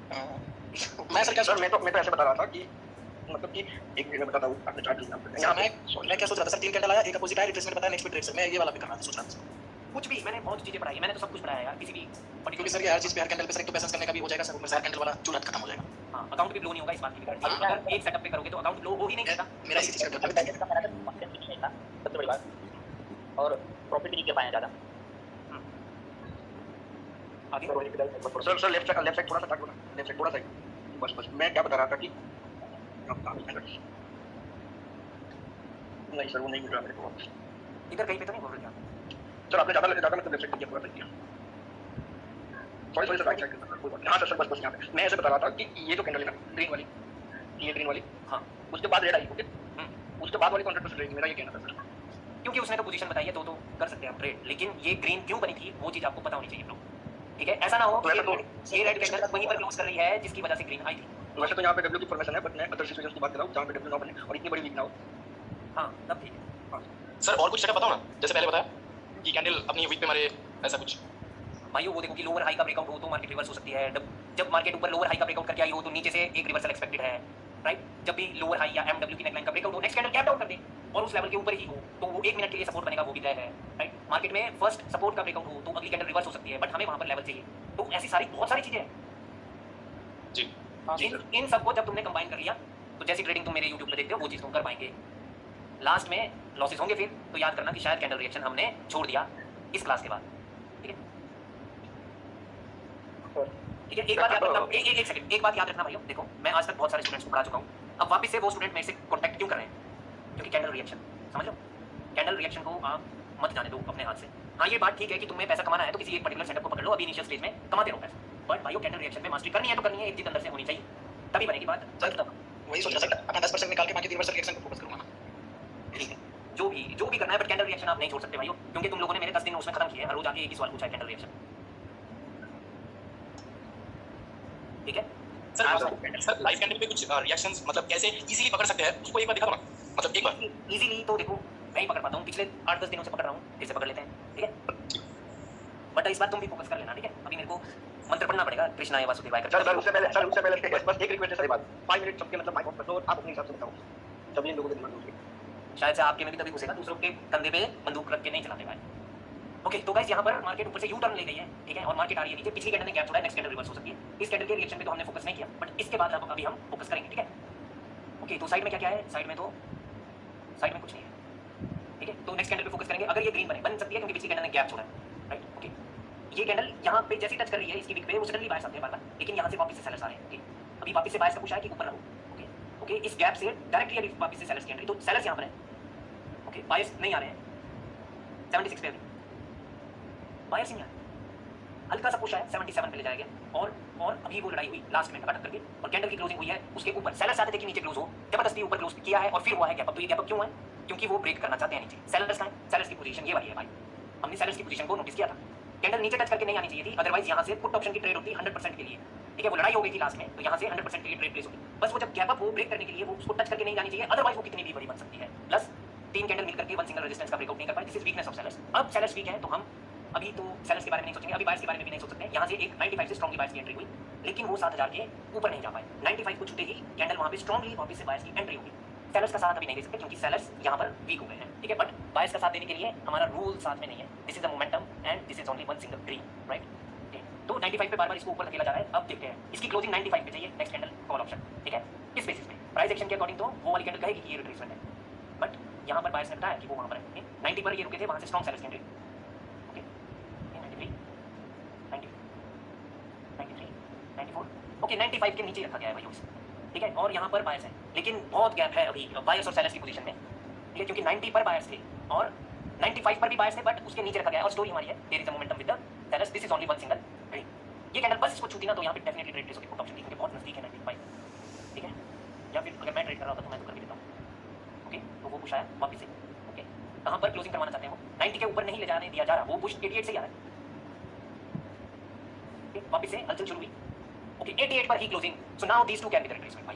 D: मैं सर क्या
B: सर मैं तो ऐसे बता रहा था कि मतलब कि एक मिनट बताता हूँ आपने चार्ट लिया
D: यहाँ मैं क्या सोच रहा था सर, 3 कैंडल आया, एक अपोजिट आया, रिट्रेसमेंट बताया, नेक्स्ट पे ट्रेड सर, मैं ये वाला भी करना था, सोच रहा था।
A: कुछ भी मैंने बहुत चीजें पढ़ाई है, मैंने तो सब कुछ पढ़ाया यार, किसी भी
D: क्योंकि सर ये हर चीज पे हर कैंडल पे सर एक तो पैसेस करने का भी हो जाएगा सर, ऊपर से हर कैंडल वाला चूल्हा खत्म हो जाएगा।
A: हाँ, अकाउंट भी फ्लो नहीं होगा, इस बात की भी गारंटी है। अगर एक सेटअप पे करोगे तो अकाउंट फ्लो हो ही नहीं सकता।
D: मेरा इसी चीज का डर है।
C: सबसे बड़ी बात, और प्रॉफिट नहीं कर पाए ज्यादा।
A: आगे
B: सर लेफ्ट साइड थोड़ा सा काट दो ना, लेफ्ट साइड थोड़ा सा, बस मैं क्या बता रहा था कि नहीं सर वो नहीं मिल रहा मेरे को।
A: इधर कहीं पे तो नहीं बोल रहे आप
B: सर आपने ज्यादा मतलब लेफ्ट साइड किया पूरा किया। सॉरी सर राइट साइड कोई बात नहीं। हाँ सर बस यहाँ पे मैं ऐसे बता रहा था कि ये जो कैंडल है ना ग्रीन वाली, ये ग्रीन वाली, हाँ उसके बाद रेड आई, ओके उसके बाद वाली 100% रहेगी, मेरा ये कहना था सर।
A: क्योंकि उसने तो पोजीशन बताई है तो कर सकते हैं आप ट्रेड, लेकिन ये ग्रीन क्यों बनी थी वो चीज आपको पता होनी चाहिए ब्रो, ठीक है। ऐसा ना हो कि ये रेड कैंडल वहीं पर क्लोज कर रही है जिसकी वजह से ग्रीन आई थी।
B: वैसे तो यहाँ पे W की फॉर्मेशन है, बट मैं अदर सिचुएशंस की बात कर रहा हूँ जहाँ पे W ना बने और इतनी बड़ी वीक ना हो।
A: हाँ तब ठीक है।
E: सर और कुछ सेटअप बताओ ना, जैसे पहले बताया कि कैंडल अपनी वीक पे मारे, ऐसा कुछ।
A: भाइयों वो देखो कि लोअर हाई का ब्रेकआउट हो तो मार्केट रिवर्स हो सकती है, जब मार्केट ऊपर लोअर हाई का ब्रेकआउट करके आई हो तो नीचे से एक रिवर्सल एक्सपेक्टेड है, राइट। जब भी लोअर हाई या MW की नेकलाइन का ब्रेकआउट हो, नेक्स्ट कैंडल गैप डाउन कर दे और उस लेवल के ऊपर ही हो तो वो 1 मिनट के लिए सपोर्ट बनेगा, वो भी तय है, राइट। मार्केट में फर्स्ट सपोर्ट का ब्रेकआउट हो तो अगली कैंडल रिवर्स हो सकती है, बट हमें वहां पर लेवल चाहिए। तो ऐसी सारी बहुत सारी चीजें हैं
E: जी।
A: इन सबको जब तुमने कंबाइन कर लिया तो जैसी ट्रेडिंग तुम मेरे YouTube पे देखते हो वो चीज तुम कर पाएंगे। लास्ट में लॉसेस होंगे फिर तो याद करना कि शायद कैंडल रिएक्शन हमने छोड़ दिया इस क्लास के बाद, ठीक है। ठीक है, एक बात याद रखना, एक सेकंड, एक बात याद रखना भाइयों, देखो मैं आज तक बहुत सारे स्टूडेंट्स को पढ़ा चुका हूँ, अब वापस से वो स्टूडेंट मेरे से कॉन्टैक्ट क्यों कर रहे हैं, क्योंकि कैंडल रिएक्शन समझ लो, कैंडल रिएक्शन को आप मत जाने दो अपने हाथ से। हाँ ये बात ठीक है कि तुम्हें पैसा कमाना है तो किसी एक पर्टिकुलर सेटअप को पकड़ लो, अभी इनिशियल स्टेज में कमाते रहो पैसा, बट भाइयों कैंडल रिएक्शन में मास्टरी करनी है तो करनी है, एक चीज अंदर से होनी चाहिए तभी बनेगी बात।
D: वही सोच रहा था अपना 10% निकाल के बाकी रिवर्सल रिएक्शन पे फोकस करूंगा ना,
A: ठीक है, जो भी करना है, बट कैंडल रिएक्शन आप नहीं छोड़ सकते भाइयों, क्योंकि तुम लोगों ने मेरे 10 दिन उसमें खत्म किए हैं, हर रोज आके एक ही सवाल पूछा है कैंडल रिएक्शन। ठीक है।
D: सर सर लाइव कैंडल पे कुछ रिएक्शंस मतलब कैसे इजीली पकड़ सकते हैं उसको एक बार दिखा दो ना, मतलब एक बार।
A: इजीली तो देखो मैं ही पकड़ पाता हूँ, पिछले 8-10 दिनों से पकड़ रहा हूँ, फिर से पकड़ लेते हैं, ठीक है। बट इस बार तुम भी फोकस कर लेना, ठीक है। अभी मेरे को मंत्र पढ़ना पड़ेगा, कृष्णाय वासुदेवाय करके।
B: सर उससे पहले बस एक रिक्वेस्ट है सर, बात 5 मिनट सबके मतलब माइक ऑफ कर दो और आप अपने हिसाब से बताओ, सभी लोगों के दिमाग में घुसे।
A: शायद से आपके में भी तभी घुसेगा, दूसरों के कंधे पे बंदूक रख के नहीं चलाते भाई। ओके, तो गाइस यहाँ पर मार्केट ऊपर से यू टर्न ले गई है, ठीक है, और मार्केट आ रही है नीचे। पिछली कैंडल ने गैप छोड़ा है, नेक्स्ट कैंडल रिवर्स हो सकती है। इस कैंडल के रिएक्शन पे तो हमने फोकस नहीं किया, बट इसके बाद अभी हम फोकस करेंगे, ठीक है। ओके, तो साइड में क्या क्या है? साइड में कुछ नहीं है, ठीक है। तो नेक्स्ट कैंडल पे फोकस करेंगे। अगर ये ग्रीन बन सकती है क्योंकि पिछली कैंडल ने गैप छोड़ा है, राइट। ओके, ये कैंडल यहाँ पे जैसे टच कर रही है इसकी विक पे, वो सडनली बायर्स आते हैं बार-बार, लेकिन यहाँ से वापस से सेलर्स आ रहे हैं। ओके, अभी वापस से बायर्स का पूछा है कि ऊपर रहो। ओके ओके, इस गैप से डायरेक्टली अभी वापस से सेलर्स की एंट्री, तो सेलर्स यहाँ पर है। ओके, बायर्स नहीं आ रहे हैं 76 पे, अभी बायर्स नहीं आ रहे। हल्का सा पूछा है 77 पे ले जाया गया, और अभी वो लड़ाई हुई लास्ट में अटक करके, और कैंडल की क्लोजिंग हुई है उसके ऊपर। सेलर्स चाहते थे कि नीचे क्लोज हो, जबरदस्ती ऊपर क्लोज किया है और फिर हुआ है गैप अप। तो ये गैप अप क्यों है? क्योंकि वो ब्रेक करना चाहते हैं नीचे। सेलर्स का सेलर्स की पोजीशन ये वाली है भाई, हमने सेलर्स की पोजीशन को नोटिस किया था। कैंडल नीचे टच करके नहीं आनी चाहिए थी, अदरवाइज यहाँ से पुट ऑप्शन की ट्रेड होती 100% के लिए, ठीक है। वो लड़ाई हो गई थी लास्ट में, तो यहाँ से 100% के लिए ट्रेड प्लेस होती। बस वो जब गैप अप हो ब्रेक करने के लिए वो उसको टच करके नहीं जानी चाहिए, अदरवाइज वो कितनी भी बड़ी बन सकती है। प्लस 3 कैंडल मिलकर के 1 सिंगल रेजिस्टेंस का ब्रेकआउट नहीं कर पाए, this is weakness of sellers. अब सेलर्स वीक है तो हम अभी तो सेलर्स के बारे में नहीं सोचेंगे, अभी बायर्स के बारे में भी नहीं सोच सकते। यहाँ से एक 95 से स्ट्रॉन्गली बायर्स की एंट्री हुई, लेकिन वो 7000 के ऊपर नहीं जा पाए। 95 को छूते ही कैंडल वहाँ पे स्ट्रॉन्गली वापस से बायर्स की एंट्री होगी। सेलर्स का साथ अभी नहीं दे सकते क्योंकि सेलर्स यहाँ पर वीक हो गए हैं, ठीक है। बट बायर्स का साथ देने के लिए हमारा रूल साथ में नहीं है। This is the momentum and this is only one single green, right. तो 95 पे बार-बार इसको ऊपर धकेला जा रहा है। अब देखते हैं इसकी क्लोजिंग 95 पे चाहिए, नेक्स्ट कैंडल कॉल ऑप्शन, ठीक है। किस बेसिस पे? प्राइस एक्शन के अकॉर्डिंग तो वो वाली कैंडल कहेगी कि ये रिट्रेसमेंट है, बट यहाँ पर बायर्स ने बताया कि वो वहाँ पर है। 90 पर ये रुके थे, वहाँ से स्ट्रॉन्ग सेलर्स की एंट्री। ओके, 93, 90, 93, 94, ओके 95 के नीचे रखा गया है भाई, ठीक है। और यहाँ पर बायर्स है, लेकिन बहुत गैप है अभी बायर्स और सेलर्स की पोजीशन में, ठीक है, क्योंकि 90 पर बायर्स थे और 95 पर भी बायर्स थे, बट उसके नीचे रखा गया है। और स्टोरी हमारी है, there is a momentum with the sellers, this is only one single green. ये कैंडल बस इसको छूती ना तो यहाँ पे डेफिनेटली ट्रेड प्लेस होगी पुट ऑप्शन की, क्योंकि बहुत नजदीक है 95, ठीक है। या फिर अगर मैं ट्रेड कर रहा होता तो मैं तो कर भी देता हूँ। ओके, तो वो पुश आया वापस से। ओके, कहाँ पर क्लोजिंग करवाना चाहते हैं वो? 90 के ऊपर नहीं ले जाने दिया जा रहा, वो पुश 88 से ही आ रहा है। ओके, वापस से हलचल शुरू हुई। ओके, 88 पर ही closing. So now these two can be the retracement भाई,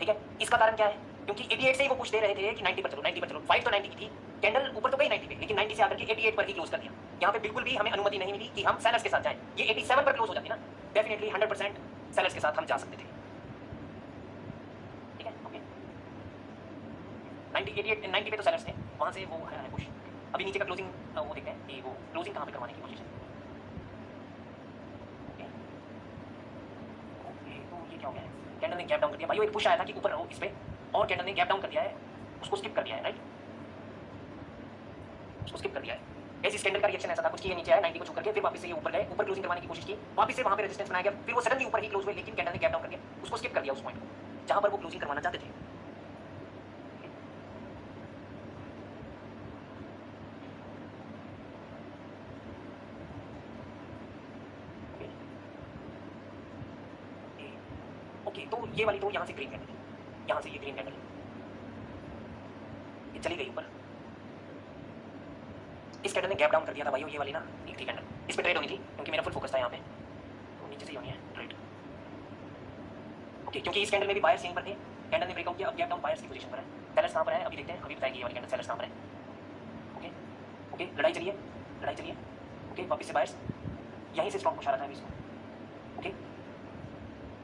A: ठीक है। इसका कारण क्या है? क्योंकि 88 से ही वो पुश दे रहे थे कि 90 पर चलो, 90 पर चलो। 5 तो 90 की थी, कैंडल ऊपर तो गई 90 पे, लेकिन 90 से आकर के 88 पर ही क्लोज कर दिया। यहाँ पे बिल्कुल भी हमें अनुमति नहीं मिली कि हम सेलर्स के साथ जाएं। ये 87 पर क्लोज हो जाती ना, डेफिनेटली 100% सेलर्स के साथ हम जा सकते थे, ठीक है। ओके, 90 पे तो सेलर्स थे, वहाँ से वो है पुश। अभी नीचे का क्लोजिंग वो देखते हैं कि वो क्लोजिंग कहाँ पे करवाने की कोशिश है। ओके, तो ये क्या हो गया है? कैंडल ने गैप डाउन कर दिया भाई, वो एक पुश आया था कि ऊपर रहो इस पे, और कैंडल ने गैप डाउन कर दिया है, उसको स्किप कर दिया है, राइट, उसको स्किप कर दिया है। इस कैंडल का रिएक्शन ऐसा था कुछ कि ये नीचे आया 90 को छू करके, फिर वापस से ये ऊपर गए, ऊपर क्लोजिंग करवाने की कोशिश की, वापस से वहाँ पे रेजिस्टेंस बनाया गया, फिर वो सडनली ऊपर ही क्लोज हुए, लेकिन कैंडल ने गैप डाउन कर दिया, उसको स्किप कर दिया उस पॉइंट को जहाँ पर वो क्लोजिंग करवाना चाहते थे। ओके, तो ये वाली तो यहाँ से ग्रीन कैंडल है, यहाँ से ये ग्रीन कैंडल ये चली गई ऊपर। इस कैंडल ने गैप डाउन कर दिया था भाई, ये वाली ना एक थी कैंडल, इस पे ट्रेड होनी थी क्योंकि मेरा फुल फोकस था यहाँ पे, तो नीचे से ही होनी है ट्रेड। ओके, क्योंकि इस कैंडल में भी बायर्स यहीं पर थे, कैंडल ने ब्रेकआउट किया, अब गैप डाउन बायर्स की पोजीशन पर है। सेलर्स कहाँ पर है अभी देखते हैं, अभी बताएगी ये वाली कैंडल सेलर्स कहाँ पर है। ओके ओके, लड़ाई चलिए, लड़ाई चलिए। ओके, वापस से बायर्स यहीं से स्ट्रॉन्ग पुश आ रहा था अभी इसको। ओके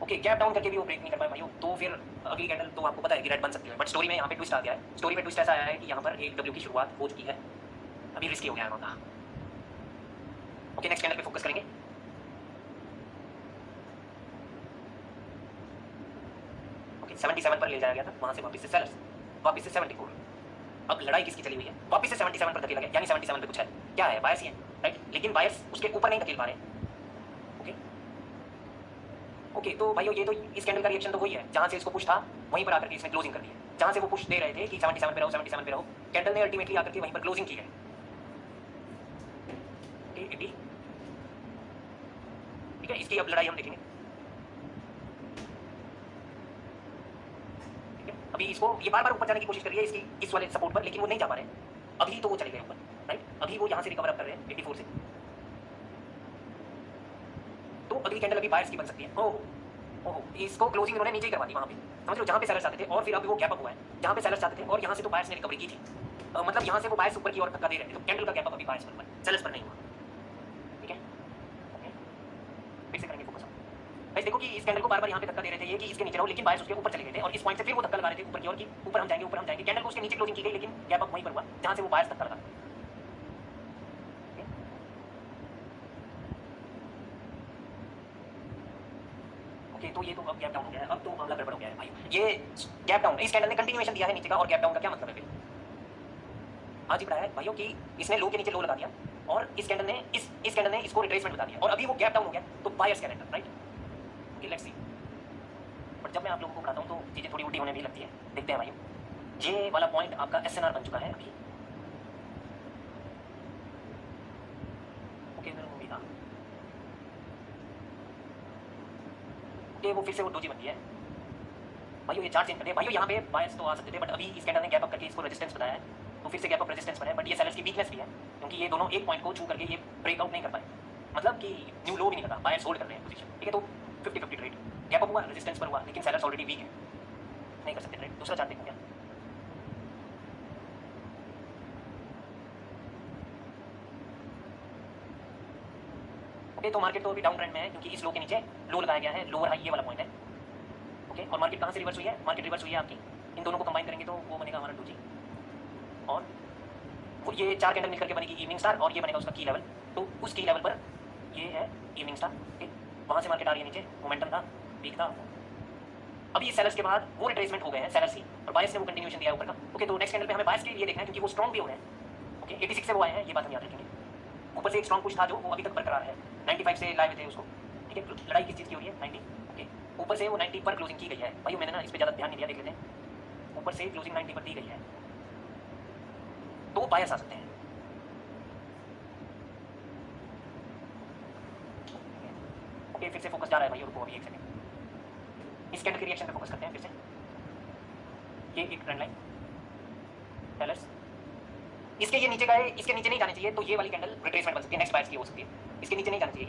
A: ओके, गैप डाउन करके भी वो ब्रेक नहीं कर पाए भाइयों, तो फिर अगली कैंडल तो आपको पता है कि रेड बन सकती है। बट स्टोरी में यहाँ पे ट्विस्ट आ गया है, स्टोरी में ट्विस्ट ऐसा आया है कि यहाँ पर एक डब्ल्यू की शुरुआत हो चुकी है, अभी रिस्की हो गया है मामला। ओके, नेक्स्ट कैंडल पे फोकस करेंगे। ओके, 77 पर ले जाया गया था, वहां से वापस से सेलर्स, वापस से 74। अब लड़ाई किसकी चली हुई है? वापस से 77 पर धकेला गया, यानी 77 पे कुछ है, क्या है? बायर्स ही है, राइट, लेकिन बायर्स उसके ऊपर नहीं धकेल पा रहे। ओके ओके, तो भाइयों ये तो इस कैंडल का रिएक्शन तो वही है, जहां से इसको पुश था वहीं पर आकर के इसने क्लोजिंग कर दी है। जहां से वो पुश दे रहे थे कि 77 पे रहो, 77 पे रहो, कैंडल ने अल्टीमेटली आकर के वहीं पर क्लोजिंग की है। ठीक है, इसकी अब लड़ाई हम देखेंगे। ठीक है, अभी इसको ये बार बार ऊपर जाने की कोशिश कर रही है इसकी इस वाले सपोर्ट पर, लेकिन वो नहीं जा पा रहे हैं। अभी तो वो चले गए ऊपर, राइट, अभी वो यहाँ से रिकवर अप कर रहे हैं 84 से। तो अगली कैंडल अभी बायर्स की बन सकती है। ओह ओहो, इसको क्लोजिंग इन्होंने नीचे ही करवा दी वहाँ पे, समझ लो, जहाँ पे सेलर्स आते थे, और फिर अब वो गैप अप हुआ है जहाँ पे सेलर्स आते थे, और यहाँ से तो बायर्स ने रिकवरी की थी। मतलब यहाँ से वो बायर्स ऊपर की ओर धक्का दे रहे थे, तो कैंडल का गैप अप अभी बायर्स पर, सेलर्स पर नहीं हुआ। ठीक है, ओके, फिर से करेंगे फोकस। गाइस देखो कि इस कैंडल को बार बार यहाँ पे धक्का दे रहे थे ये कि इसके नीचे रहो, लेकिन बायर्स उसके ऊपर चले गए थे, और इस पॉइंट से फिर वो धक्का लगा रहे थे ऊपर की ओर, कि ऊपर हम जाएंगे, ऊपर हम जाएंगे। कैंडल को उसके नीचे क्लोजिंग की गई, लेकिन गैप अप वहीं पर हुआ जहाँ से वो बायर्स धक्का लगा। तो ये तो अब गैप डाउन हो गया है, अब तो मामला गड़बड़ हो गया है भाई। ये गैप डाउन, इस कैंडल ने कंटिन्यूएशन दिया है नीचे का, और गैप डाउन का क्या मतलब है फिर? आज ही पढ़ा है भाइयों कि इसने लो के नीचे लो लगा दिया, और इस कैंडल ने इसको रिट्रेसमेंट बता दिया, और अभी वो गैप डाउन हो गया, तो buyers character, right? Okay, let's see. But जब मैं आप लोगों को पढ़ाता हूँ तो चीज़ें थोड़ी उल्टी होने भी लगती है। देखते हैं भाइयों, ये वाला पॉइंट आपका SNR बन चुका है अभी। ओके, मेरा मूवी था वो फिर से वो डोजी बन गया है भाइयों। ये चार्ट चेंज कर दिया भाइयों। यहाँ पे बायर्स तो आ सकते थे, बट अभी इस कैंडल ने गैप अप करके इसको रेजिस्टेंस बताया है, तो फिर से गैप अप रेजिस्टेंस पर है। बट ये सेलर्स की वीकनेस भी है, क्योंकि ये दोनों एक पॉइंट को छू करके ये ब्रेकआउट नहीं कर पाए, मतलब कि न्यू लो भी नहीं करता, बायर्स होल्ड कर रहे हैं पोजीशन। ठीक है, तो 50-50 ट्रेड, गैप अप हुआ, रेजिस्टेंस पर हुआ, लेकिन सेलर्स ऑलरेडी वीक है, नहीं कर सकते ट्रेड। दूसरा चार्ट देखो क्या। ओके, तो मार्केट तो अभी डाउन ट्रेंड में है, क्योंकि इस लो के नीचे लो लगाया गया है, लोअर हाई ये वाला पॉइंट है। ओके, और मार्केट कहाँ से रिवर्स हुई है? मार्केट रिवर्स हुई है आपकी, इन दोनों को कंबाइन करेंगे तो वो बनेगा हमारा डोजी, और वो ये चार कैंडल मिलकर के बनेगी इवनिंग स्टार, और ये बनेगा उसका की लेवल। तो उस की लेवल पर ये है इवनिंग स्टार। ओके, वहाँ से मार्केट आ रही है नीचे, मोमेंटम था, वीक था। अभी इस सेलर्स के बाद वो रिट्रेसमेंट हो गए हैं सेलर्स ही, और बायर्स ने वो कंटिन्यूएशन दिया ऊपर का। ओके, तो नेक्स्ट कैंडल पे हमें बायर्स के लिए देखना है, क्योंकि वो स्ट्रॉन्ग भी हो रहे हैं। ओके, 86 से वो आए हैं, ये बात हम याद रखेंगे। ऊपर से एक स्ट्रॉन्ग पुश था जो वो अभी तक बरकरार है, 95 से लाए हुए थे उसको। ठीक है, लड़ाई किस चीज़ की हो रही है? 90। ओके, ऊपर से वो 90 पर क्लोजिंग की गई है भाई। मैंने ना इस पर ज़्यादा ध्यान नहीं दिया, देख लेते हैं। ऊपर से क्लोजिंग 90 पर दी गई है, तो वो बायर्स आ सकते हैं। ओके, फिर से फोकस जा रहा है भाई, रुको अभी एक सेकंड। इस कैंडल के रिएक्शन पे फोकस करते हैं फिर से। ये एक ट्रेंड लाइन सेलर्स, इसके ये नीचे का है, इसके नीचे नहीं जाने चाहिए, तो ये वाली कैंडल रिट्रेसमेंट बन सकती है, नेक्स्ट बायर्स की हो सकती है। इसके नीचे नहीं जाना चाहिए।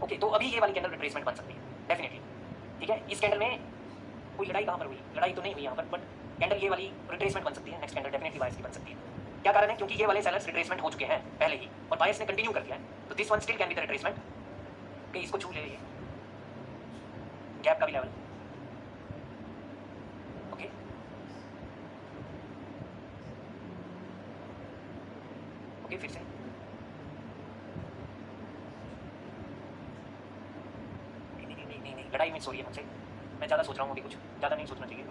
A: ओके, तो अभी ये वाली कैंडल रिट्रेसमेंट बन सकती है डेफिनेटली। ठीक है, इस कैंडल में कोई लड़ाई कहाँ पर हुई? लड़ाई तो नहीं हुई यहाँ पर, बट कैंडल ये वाली रिट्रेसमेंट बन सकती है, नेक्स्ट कैंडल डेफिनेटली बायर्स की बन सकती है। क्या कारण है? क्योंकि ये वाले सेलर्स रिट्रेसमेंट हो चुके हैं पहले ही, और बायर्स ने कंटिन्यू कर दिया है, तो this one still can be the retracement. कि इसको छू ले ये गैप का भी लेवल। ओके, ओके, फिर से नहीं, लड़ाई मिस हो रही है मुझसे। मैं ज़्यादा सोच रहा हूँ अभी, कुछ ज़्यादा नहीं सोचना चाहिए।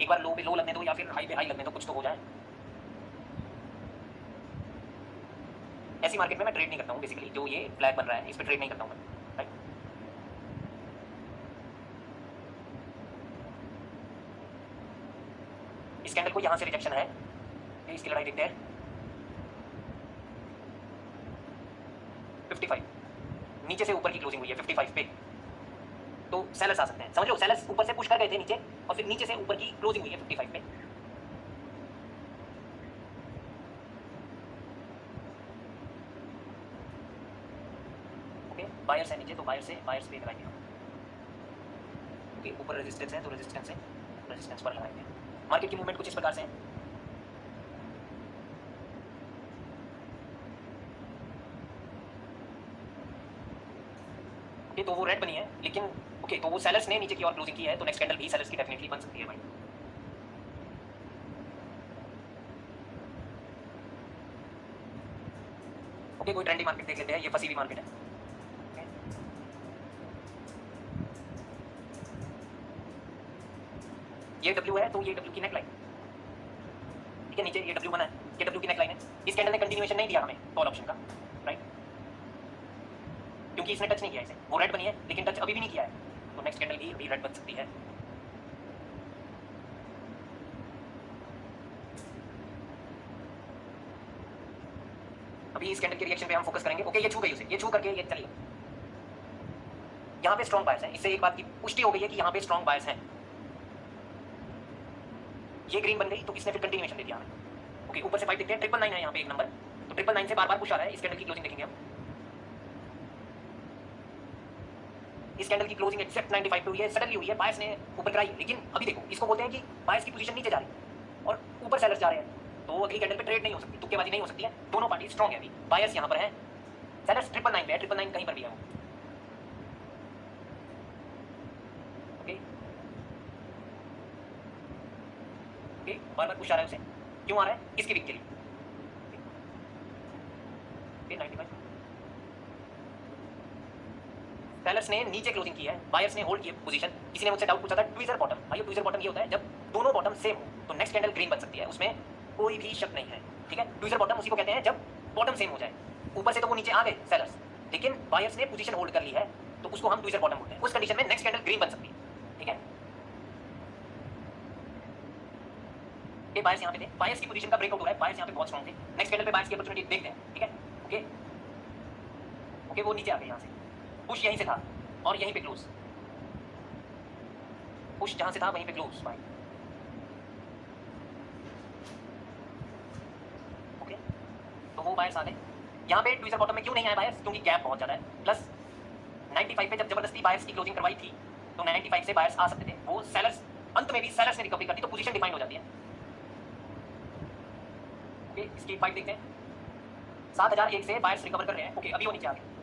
A: एक बार लो पे लो लगने दो, या फिर हाई पे हाई लगने दो, कुछ तो हो जाए। ऐसी मार्केट में मैं ट्रेड नहीं करता हूँ बेसिकली। जो ये फ्लैग बन रहा है इस पर ट्रेड नहीं करता हूँ मैं, राइट? इस कैंडल को यहाँ से रिजेक्शन है, इसकी लड़ाई देखते हैं। 55 नीचे से ऊपर की क्लोजिंग हुई है 55 पे, तो सेलर्स आ सकते हैं। समझ लो, सेलर्स ऊपर से पुश कर गए थे नीचे, और फिर नीचे से ऊपर की क्लोजिंग हुई है 55 पे। ओके, बायर्स है नीचे, तो बायर्स पे लगाएंगे हम। ओके, ऊपर रेजिस्टेंस है, तो रेजिस्टेंस पर लगाएंगे। मार्केट की मूवमेंट कुछ इस प्रकार से है। ओके, तो वो रेड बनी है, लेकिन ओके, तो वो सेलर्स ने नीचे की ओर क्लोजिंग की है, तो नेक्स्ट कैंडल भी सेलर्स की डेफिनेटली बन सकती है भाई। ओके, कोई ट्रेंडी मार्केट देख लेते हैं, ये फंसी हुई मार्केट है। ये W है, तो ये W की नेक लाइन। ठीक है, नीचे ये W बना है, ये W की नेक लाइन है। इस कैंडल ने कंटिन्यूएशन नहीं दिया हमें कॉल ऑप्शन का, राइट? क्योंकि इसने टच नहीं किया इसे, वो रेड बनी है, लेकिन टच अभी भी नहीं किया है, तो नेक्स्ट कैंडल भी अभी रेड बन सकती है। अभी इस कैंडल के रिएक्शन पे हम फोकस करेंगे। ओके, ये छू गई उसे, ये छू करके ये चली। यहाँ पे स्ट्रॉन्ग बायर्स हैं, इससे एक बात की पुष्टि हो गई है कि यहाँ पे स्ट्रॉन्ग बायर्स हैं। ये ग्रीन बन गई, तो इसने फिर कंटिन्यूएशन दे दिया हमें। ओके, ऊपर से 5 दिखते हैं, 999 है यहाँ पे एक नंबर, तो 999 से बार बार पुश आ रहा है। इस कैंडल की क्लोजिंग देखेंगे हम। इस कैंडल की क्लोजिंग एक्सेप्ट 95 पे हुई है, सडनली हुई है, बायर्स ने ऊपर कराई, लेकिन अभी देखो इसको बोलते हैं कि बायर्स की पोजीशन नीचे जा रही है और ऊपर सेलर्स जा रहे हैं, तो अगली कैंडल पे ट्रेड नहीं हो सकती, तुक्केबाजी नहीं हो सकती है, दोनों पार्टी स्ट्रांग है अभी, बायर्स यहाँ पर है, सेलर्स 999 पे है, 999 कहीं पर भी है वो, ओके ओके, बार बार पुश आ रहा है उसे, क्यों आ रहा है? इसके वीक के लिए, ओके 95 सेलर्स ने नीचे क्लोजिंग की है, बायर्स ने होल्ड की है पोजीशन। किसी ने मुझसे डाउट पूछा था ट्विजर बॉटम, भाई ट्विजर बॉटम ये होता है जब दोनों बॉटम सेम हो तो नेक्स्ट कैंडल ग्रीन बन सकती है, उसमें कोई भी शक नहीं है, ठीक है। ट्विजर बॉटम उसी को कहते हैं जब बॉटम सेम हो जाए, ऊपर से तो वो नीचे आ गए सेलर्स, लेकिन बायर्स ने पोजीशन होल्ड कर ली है, तो उसको हम ट्विजर बॉटम बोलते हैं। उस कंडीशन में नेक्स्ट कैंडल ग्रीन बन सकती है, ठीक है। ये बायर्स यहाँ पे थे, बायर्स की पोजीशन का ब्रेकआउट हो रहा है, बायर्स यहाँ पे बहुत स्ट्रांग थे, नेक्स्ट कैंडल पे बायर्स की अपॉर्चुनिटी देखते हैं, ठीक है। ओके ओके, वो नीचे आ गए यहाँ से, पुश यहीं से था और यहीं पे क्लोज, पुश जहां से था वहीं पे क्लोज भाई, ओके। तो वो बायर्स आ गए यहाँ पे। ट्विजर बॉटम में क्यों नहीं आए बायर्स? क्योंकि गैप बहुत ज्यादा है, प्लस 95 पे जब जबरदस्ती बायर्स की क्लोजिंग करवाई थी तो 95 से बायर्स आ सकते थे, वो सेलर्स अंत में भी सेलर्स ने रिकवरी कर दी, तो पोजीशन डिफाइन हो जाती है, ओके। इसकी फाइट देखते हैं, 7001 से बायर्स रिकवर कर रहे हैं, ओके। अभी वो नीचे आ गए,